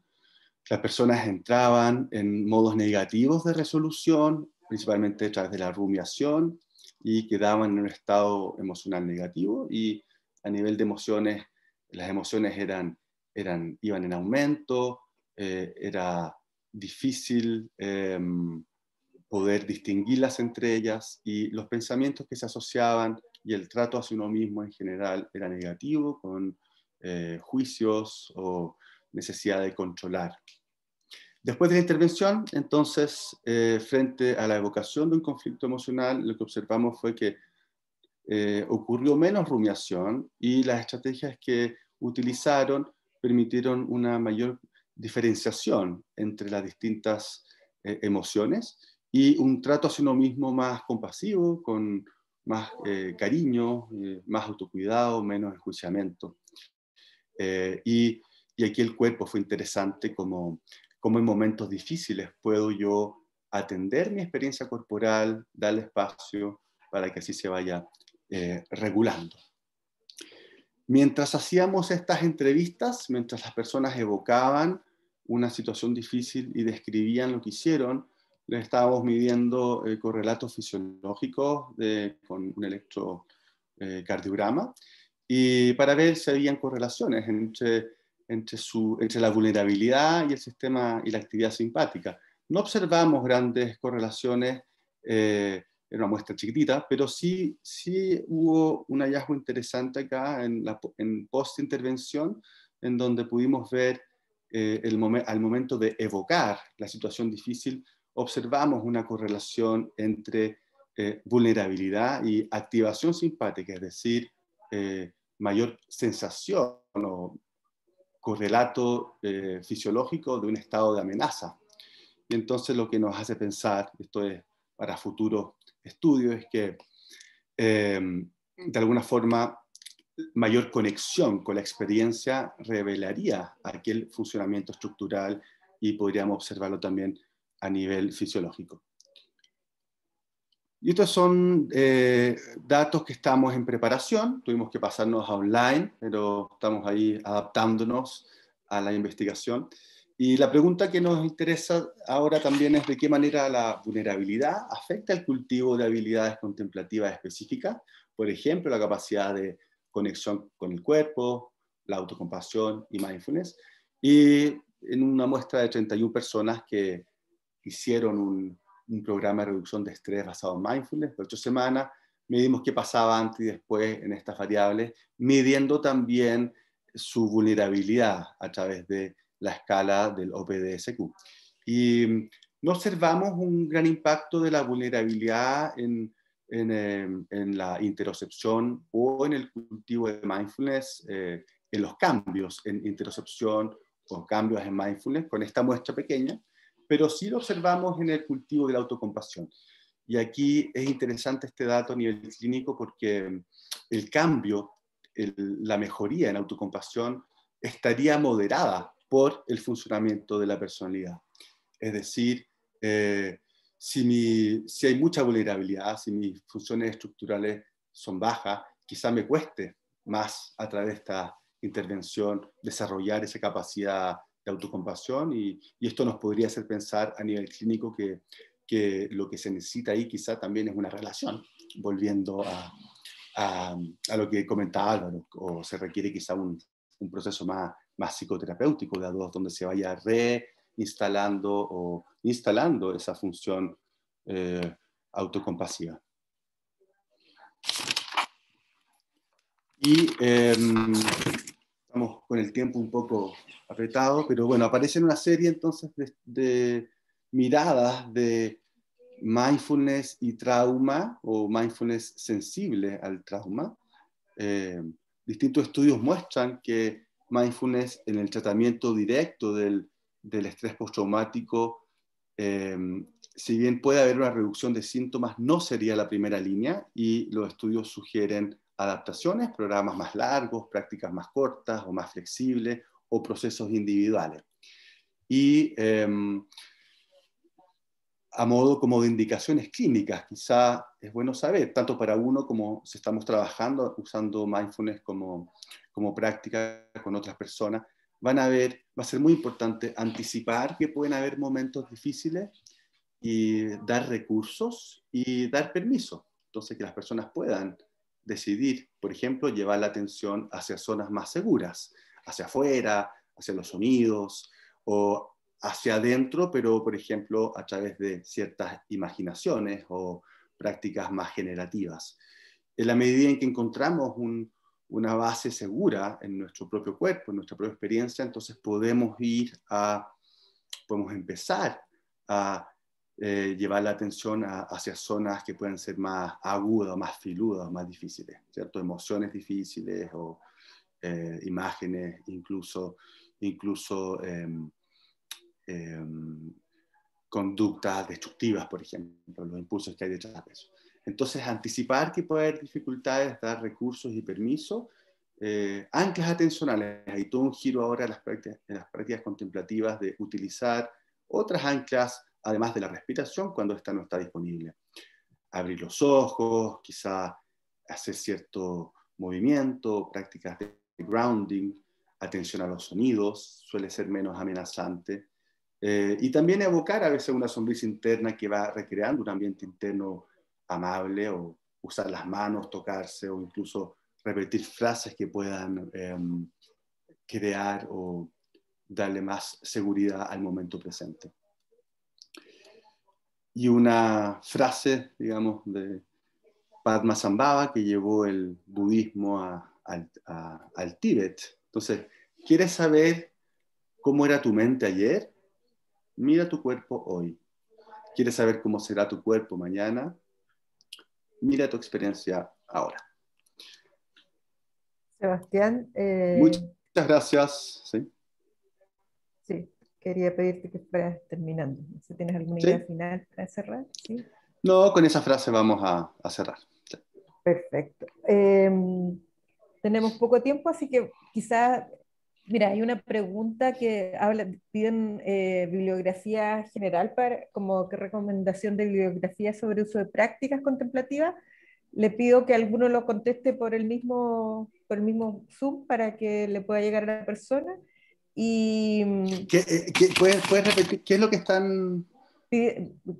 las personas entraban en modos negativos de resolución, principalmente a través de la rumiación, y quedaban en un estado emocional negativo, y a nivel de emociones, las emociones iban en aumento, era difícil poder distinguirlas entre ellas, y los pensamientos que se asociaban y el trato hacia uno mismo en general era negativo, con juicios o necesidad de controlar. Después de la intervención, entonces, frente a la evocación de un conflicto emocional, lo que observamos fue que ocurrió menos rumiación, y las estrategias que utilizaron permitieron una mayor diferenciación entre las distintas emociones y un trato hacia uno mismo más compasivo, con más cariño, más autocuidado, menos enjuiciamiento. Y aquí el cuerpo fue interesante, como en momentos difíciles puedo yo atender mi experiencia corporal, darle espacio para que así se vaya regulando. Mientras hacíamos estas entrevistas, mientras las personas evocaban una situación difícil y describían lo que hicieron, les estábamos midiendo correlatos fisiológicos con un electrocardiograma y para ver si habían correlaciones entre la vulnerabilidad y el sistema y la actividad simpática. No observamos grandes correlaciones, era una muestra chiquitita, pero sí hubo un hallazgo interesante acá en post-intervención, en donde pudimos ver al momento de evocar la situación difícil, observamos una correlación entre vulnerabilidad y activación simpática, es decir, mayor sensación o correlato fisiológico de un estado de amenaza. Y entonces lo que nos hace pensar, esto es para futuros estudios, es que de alguna forma mayor conexión con la experiencia revelaría aquel funcionamiento estructural y podríamos observarlo también a nivel fisiológico. Y estos son datos que estamos en preparación, tuvimos que pasarnos a online, pero estamos ahí adaptándonos a la investigación. Y la pregunta que nos interesa ahora también es de qué manera la vulnerabilidad afecta el cultivo de habilidades contemplativas específicas, por ejemplo, la capacidad de conexión con el cuerpo, la autocompasión y mindfulness. Y en una muestra de 31 personas que hicieron un programa de reducción de estrés basado en mindfulness por 8 semanas, medimos qué pasaba antes y después en estas variables, midiendo también su vulnerabilidad a través de la escala del OPDSQ. Y no observamos un gran impacto de la vulnerabilidad en la interocepción o en el cultivo de mindfulness, en los cambios en interocepción o cambios en mindfulness con esta muestra pequeña, pero sí lo observamos en el cultivo de la autocompasión. Y aquí es interesante este dato a nivel clínico porque el cambio, la mejoría en autocompasión estaría moderada por el funcionamiento de la personalidad. Es decir, si hay mucha vulnerabilidad, si mis funciones estructurales son bajas, quizá me cueste más a través de esta intervención desarrollar esa capacidad de autocompasión y esto nos podría hacer pensar a nivel clínico que lo que se necesita ahí quizá también es una relación, volviendo a lo que comentaba Álvaro, o se requiere quizá un proceso más psicoterapéutico, donde se vaya reinstalando o instalando esa función autocompasiva. Y estamos con el tiempo un poco apretado, pero bueno, aparecen una serie entonces de miradas de mindfulness y trauma, o mindfulness sensible al trauma. Distintos estudios muestran que mindfulness en el tratamiento directo del estrés postraumático, si bien puede haber una reducción de síntomas, no sería la primera línea, y los estudios sugieren adaptaciones, programas más largos, prácticas más cortas o más flexibles, o procesos individuales. Y a modo como de indicaciones clínicas, quizá es bueno saber, tanto para uno como si estamos trabajando usando mindfulness como práctica con otras personas, va a ser muy importante anticipar que pueden haber momentos difíciles y dar recursos y dar permiso. Entonces, que las personas puedan decidir, por ejemplo, llevar la atención hacia zonas más seguras, hacia afuera, hacia los sonidos, o hacia adentro, pero, por ejemplo, a través de ciertas imaginaciones o prácticas más generativas. En la medida en que encontramos una base segura en nuestro propio cuerpo, en nuestra propia experiencia, entonces podemos empezar a llevar la atención hacia zonas que pueden ser más agudas, más filudas, más difíciles, ¿cierto? Emociones difíciles o imágenes, incluso conductas destructivas, por ejemplo, los impulsos que hay detrás de eso. Entonces, anticipar que puede haber dificultades, dar recursos y permisos, anclas atencionales. Hay todo un giro ahora en las prácticas contemplativas de utilizar otras anclas, además de la respiración, cuando esta no está disponible. Abrir los ojos, quizá hacer cierto movimiento, prácticas de grounding, atención a los sonidos, suele ser menos amenazante. Y también evocar a veces una sonrisa interna que va recreando un ambiente interno amable, o usar las manos, tocarse, o incluso repetir frases que puedan crear o darle más seguridad al momento presente. Y una frase, digamos, de Padmasambhava, que llevó el budismo al Tíbet. Entonces, ¿quieres saber cómo era tu mente ayer? Mira tu cuerpo hoy. ¿Quieres saber cómo será tu cuerpo mañana? Mira tu experiencia ahora. Sebastián, Muchas gracias. ¿Sí? sí, quería pedirte que fueras terminando. No sé si tienes alguna ¿Sí? idea final para cerrar. ¿Sí? No, con esa frase vamos a cerrar. Sí. Perfecto. Tenemos poco tiempo, así que quizás, mira, hay una pregunta que piden bibliografía general como que recomendación de bibliografía sobre uso de prácticas contemplativas. Le pido que alguno lo conteste por el mismo Zoom para que le pueda llegar a la persona. Y ¿Puedes repetir qué es lo que están...?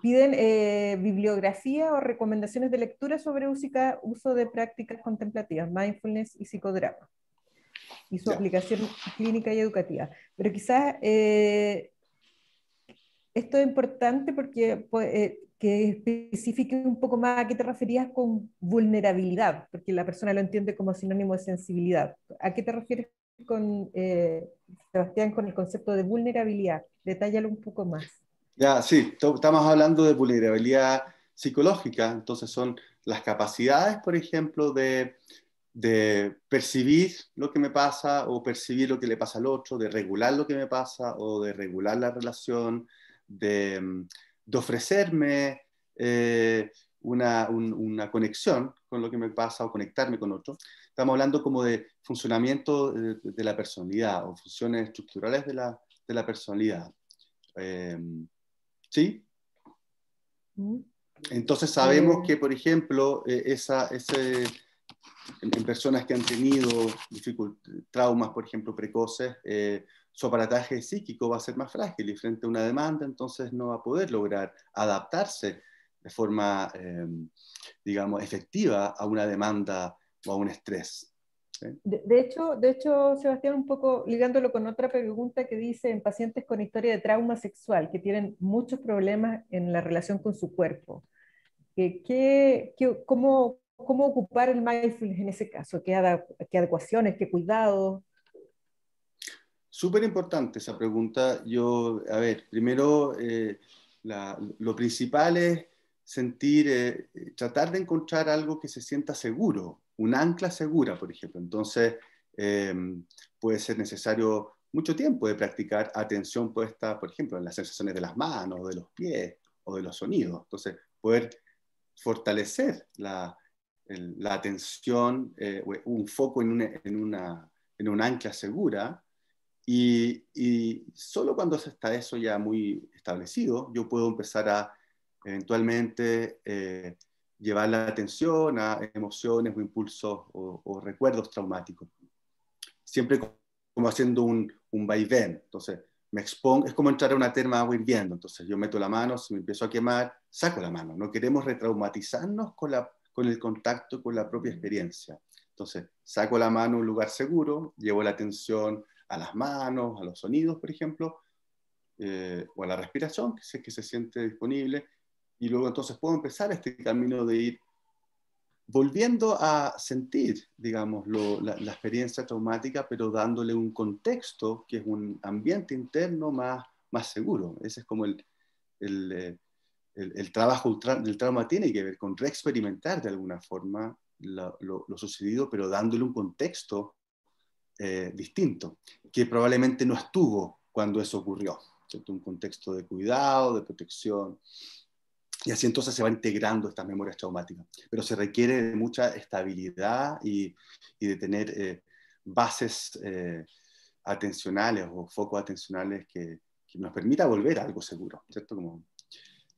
piden bibliografía o recomendaciones de lectura sobre uso de prácticas contemplativas, mindfulness y psicodrama, y su aplicación clínica y educativa. Pero quizás esto es importante porque que especifique un poco más a qué te referías con vulnerabilidad, porque la persona lo entiende como sinónimo de sensibilidad. ¿A qué te refieres Sebastián, con el concepto de vulnerabilidad? Detállalo un poco más. Ya, sí, estamos hablando de vulnerabilidad psicológica, entonces son las capacidades, por ejemplo, de percibir lo que me pasa o percibir lo que le pasa al otro, de regular lo que me pasa o de regular la relación, de ofrecerme una conexión con lo que me pasa o conectarme con otro. Estamos hablando como de funcionamiento de la personalidad o funciones estructurales de la personalidad. ¿Sí? Entonces sabemos que, por ejemplo, en personas que han tenido traumas, por ejemplo, precoces, su aparataje psíquico va a ser más frágil y frente a una demanda, entonces no va a poder lograr adaptarse de forma, digamos, efectiva a una demanda o a un estrés. ¿Sí? De hecho, Sebastián, un poco ligándolo con otra pregunta que dice, en pacientes con historia de trauma sexual, que tienen muchos problemas en la relación con su cuerpo, ¿cómo ocupar el mindfulness en ese caso? ¿Qué adecuaciones, qué cuidados? Súper importante esa pregunta. A ver, primero, lo principal es tratar de encontrar algo que se sienta seguro, un ancla segura, por ejemplo. Entonces, puede ser necesario mucho tiempo de practicar atención puesta, por ejemplo, en las sensaciones de las manos, o de los pies, o de los sonidos. Entonces, poder fortalecer la atención, un foco en un ancla segura. Y solo cuando está eso ya muy establecido, yo puedo empezar a eventualmente llevar la atención a emociones o impulsos o recuerdos traumáticos. Siempre como haciendo un vaivén. Entonces, me expongo, es como entrar a una terma de agua hirviendo. Entonces, yo meto la mano, si me empiezo a quemar, saco la mano. No queremos retraumatizarnos con el contacto con la propia experiencia. Entonces, saco la mano a un lugar seguro, llevo la atención a las manos, a los sonidos, por ejemplo, o a la respiración, que se siente disponible, y luego entonces puedo empezar este camino de ir volviendo a sentir, digamos, la experiencia traumática, pero dándole un contexto que es un ambiente interno más seguro. Ese es como el trabajo del trauma tiene que ver con reexperimentar de alguna forma lo sucedido, pero dándole un contexto distinto, que probablemente no estuvo cuando eso ocurrió, ¿cierto? Un contexto de cuidado, de protección, y así entonces se va integrando estas memorias traumáticas. Pero se requiere de mucha estabilidad y de tener bases atencionales o focos atencionales que nos permita volver a algo seguro, ¿cierto? Como,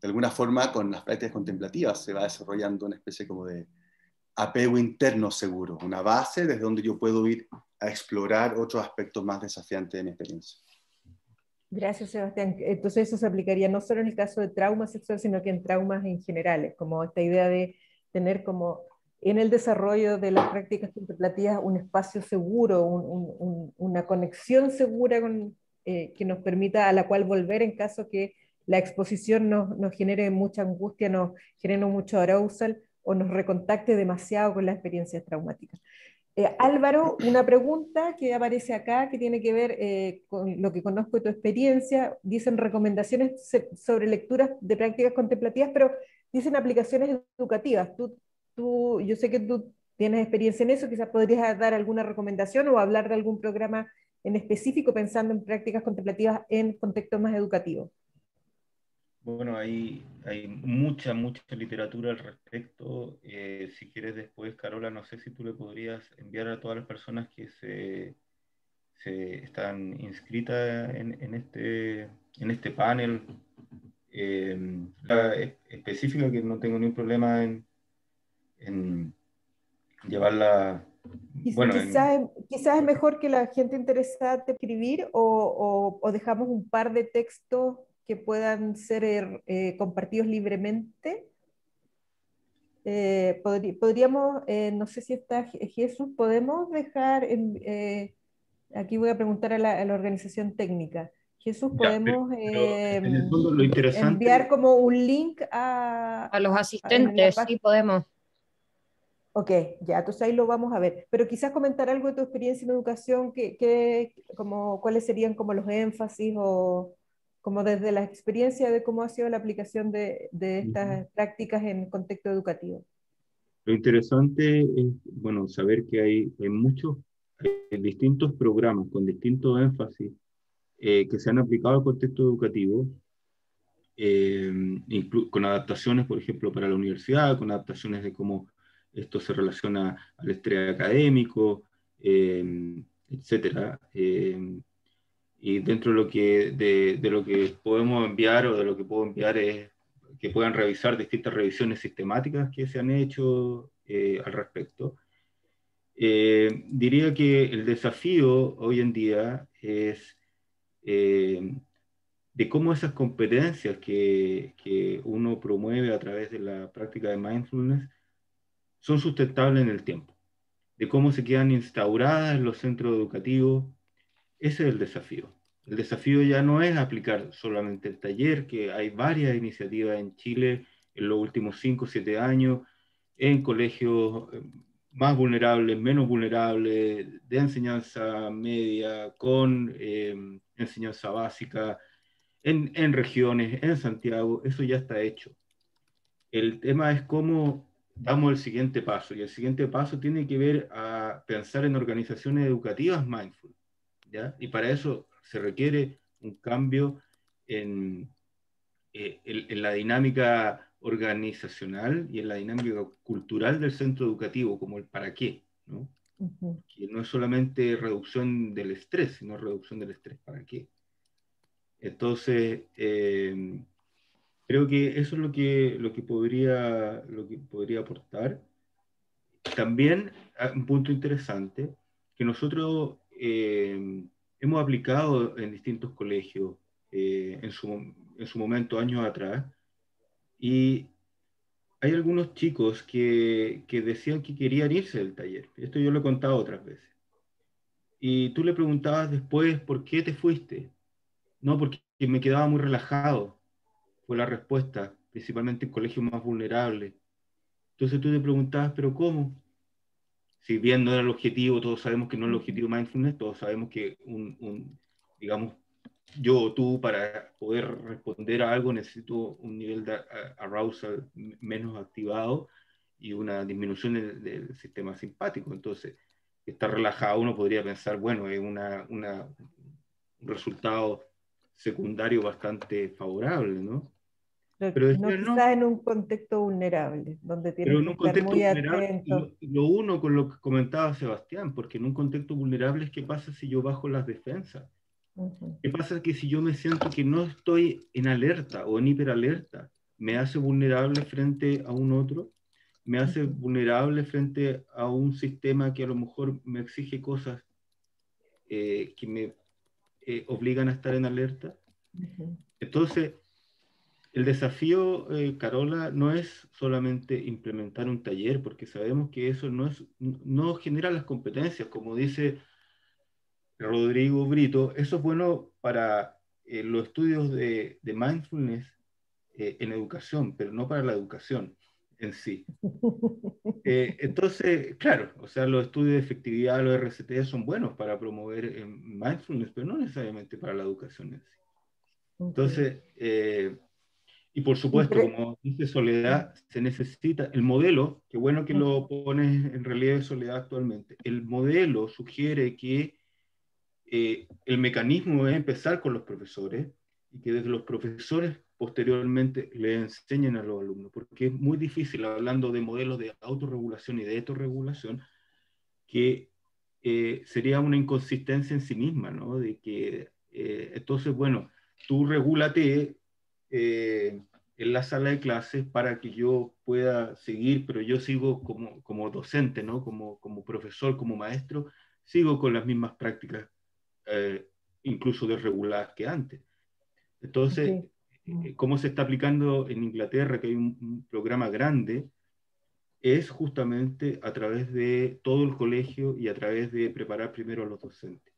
de alguna forma, con las prácticas contemplativas se va desarrollando una especie como de apego interno seguro, una base desde donde yo puedo ir a explorar otros aspectos más desafiantes de mi experiencia. Gracias, Sebastián. Entonces eso se aplicaría no solo en el caso de trauma sexual, sino que en traumas en generales, como esta idea de tener como en el desarrollo de las prácticas contemplativas un espacio seguro, una conexión segura con, que nos permita a la cual volver en caso que la exposición nos genere mucha angustia, nos genere mucho arousal o nos recontacte demasiado con las experiencias traumáticas. Álvaro, una pregunta que aparece acá que tiene que ver con lo que conozco de tu experiencia. Dicen recomendaciones sobre lecturas de prácticas contemplativas, pero dicen aplicaciones educativas. Yo sé que tú tienes experiencia en eso, quizás podrías dar alguna recomendación o hablar de algún programa en específico pensando en prácticas contemplativas en contextos más educativos. Bueno, hay mucha literatura al respecto. Si quieres después, Carola, no sé si tú le podrías enviar a todas las personas que se están inscritas en este panel, específica, que no tengo ningún problema en llevarla. Bueno, quizás es mejor que la gente interesada te escribir o dejamos un par de textos que puedan ser compartidos libremente. Podríamos, no sé si está Jesús, podemos dejar, aquí voy a preguntar a la organización técnica. Jesús, ya, podemos pero en el fondo lo interesante, enviar como un link a los la asistentes, página. sí podemos. Ok, ya, entonces ahí lo vamos a ver. Pero quizás comentar algo de tu experiencia en educación, como, cuáles serían como los énfasis o como desde la experiencia de cómo ha sido la aplicación de estas prácticas en contexto educativo. lo interesante es, bueno, saber que hay muchos, distintos programas con distintos énfasis que se han aplicado al contexto educativo, con adaptaciones, por ejemplo, para la universidad, con adaptaciones de cómo esto se relaciona al estrés académico, etcétera. Y dentro de lo que podemos enviar o de lo que puedo enviar es que puedan revisar distintas revisiones sistemáticas que se han hecho al respecto. Diría que el desafío hoy en día es de cómo esas competencias que uno promueve a través de la práctica de mindfulness son sustentables en el tiempo, de cómo se quedan instauradas en los centros educativos. Ese es el desafío. El desafío ya no es aplicar solamente el taller, que hay varias iniciativas en Chile en los últimos 5 o 7 años, en colegios más vulnerables, menos vulnerables, de enseñanza media, con enseñanza básica, en regiones, en Santiago. Eso ya está hecho. El tema es cómo damos el siguiente paso, y el siguiente paso tiene que ver a pensar en organizaciones educativas mindful, ¿ya? Y para eso se requiere un cambio en la dinámica organizacional y en la dinámica cultural del centro educativo, como el para qué, ¿no? Que no es solamente reducción del estrés, sino reducción del estrés para qué. Entonces, creo que eso es lo que podría aportar. También, un punto interesante, que nosotros hemos aplicado en distintos colegios en su momento, años atrás, y hay algunos chicos que decían que querían irse del taller. Esto yo lo he contado otras veces. Y tú le preguntabas después, ¿por qué te fuiste? No, porque me quedaba muy relajado, fue la respuesta, principalmente en colegios más vulnerables. Entonces tú te preguntabas, ¿pero cómo? Si bien no era el objetivo, todos sabemos que no es el objetivo de mindfulness, todos sabemos que digamos, yo o tú, para poder responder a algo, necesito un nivel de arousal menos activado y una disminución del sistema simpático. Entonces, está relajado, uno podría pensar, bueno, es un resultado secundario bastante favorable, ¿no? Pero No decía, no, quizás en un contexto vulnerable, donde pero tienes en que un estar contexto muy vulnerable, atento. lo uno con lo que comentaba Sebastián, porque en un contexto vulnerable es qué pasa si yo bajo las defensas. Ujú. ¿Qué pasa que si yo me siento que no estoy en alerta o en hiperalerta, me hace vulnerable frente a un otro? Me hace Ujú. vulnerable frente a un sistema que a lo mejor me exige cosas que me obligan a estar en alerta. Ujú. Entonces, el desafío, Carola, no es solamente implementar un taller, porque sabemos que eso no genera las competencias, como dice Rodrigo Brito. Eso es bueno para los estudios de mindfulness en educación, pero no para la educación en sí. Entonces, claro, o sea, los estudios de efectividad, los RCT son buenos para promover mindfulness, pero no necesariamente para la educación en sí. Ok. Entonces, y por supuesto, Inter- como dice Soledad, se necesita el modelo, qué bueno que lo pones en relieve Soledad actualmente, el modelo sugiere que el mecanismo es empezar con los profesores y que desde los profesores posteriormente le enseñen a los alumnos, porque es muy difícil, hablando de modelos de autorregulación y de autorregulación, que sería una inconsistencia en sí misma, ¿no? De que, entonces, bueno, tú regúlate en la sala de clases para que yo pueda seguir, pero yo sigo como docente, ¿no? Como profesor, como maestro, sigo con las mismas prácticas, eh, incluso desreguladas que antes. Entonces, ok. Mm. ¿cómo se está aplicando en Inglaterra, que hay un programa grande? Es justamente a través de todo el colegio y a través de preparar primero a los docentes.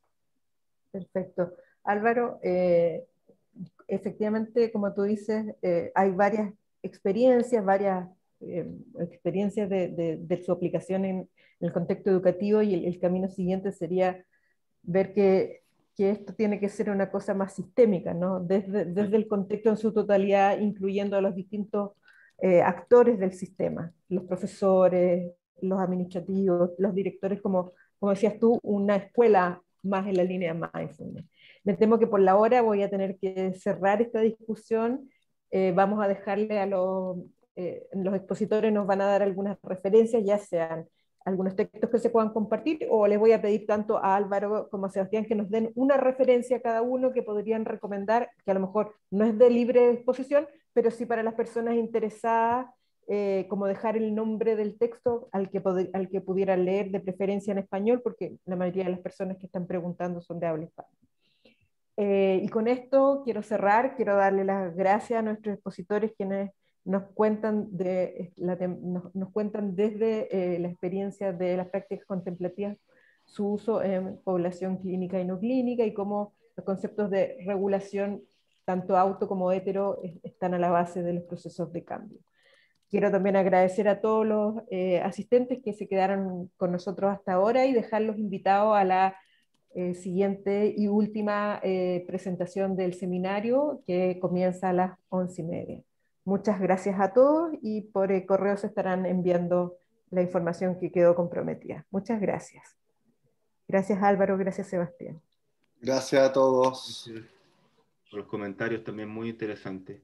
Perfecto. Álvaro, efectivamente, como tú dices, hay varias experiencias de su aplicación en el contexto educativo y el camino siguiente sería ver que esto tiene que ser una cosa más sistémica, ¿no? Desde el contexto en su totalidad, incluyendo a los distintos actores del sistema, los profesores, los administrativos, los directores, como decías tú, una escuela más en la línea de mindfulness. Me temo que por la hora voy a tener que cerrar esta discusión. Vamos a dejarle a los expositores, nos van a dar algunas referencias, ya sean algunos textos que se puedan compartir, o les voy a pedir tanto a Álvaro como a Sebastián que nos den una referencia a cada uno que podrían recomendar, que a lo mejor no es de libre exposición, pero sí para las personas interesadas, como dejar el nombre del texto al que pudieran leer, de preferencia en español, porque la mayoría de las personas que están preguntando son de habla hispana. Y con esto quiero cerrar, quiero darle las gracias a nuestros expositores quienes nos cuentan, nos cuentan desde la experiencia de las prácticas contemplativas, su uso en población clínica y no clínica, y cómo los conceptos de regulación, tanto auto como hetero, están a la base de los procesos de cambio. Quiero también agradecer a todos los asistentes que se quedaron con nosotros hasta ahora y dejarlos invitados a la siguiente y última presentación del seminario, que comienza a las 11:30. Muchas gracias a todos y por correo se estarán enviando la información que quedó comprometida. Muchas gracias. Gracias Álvaro, gracias Sebastián. Gracias a todos. Por los comentarios también muy interesantes.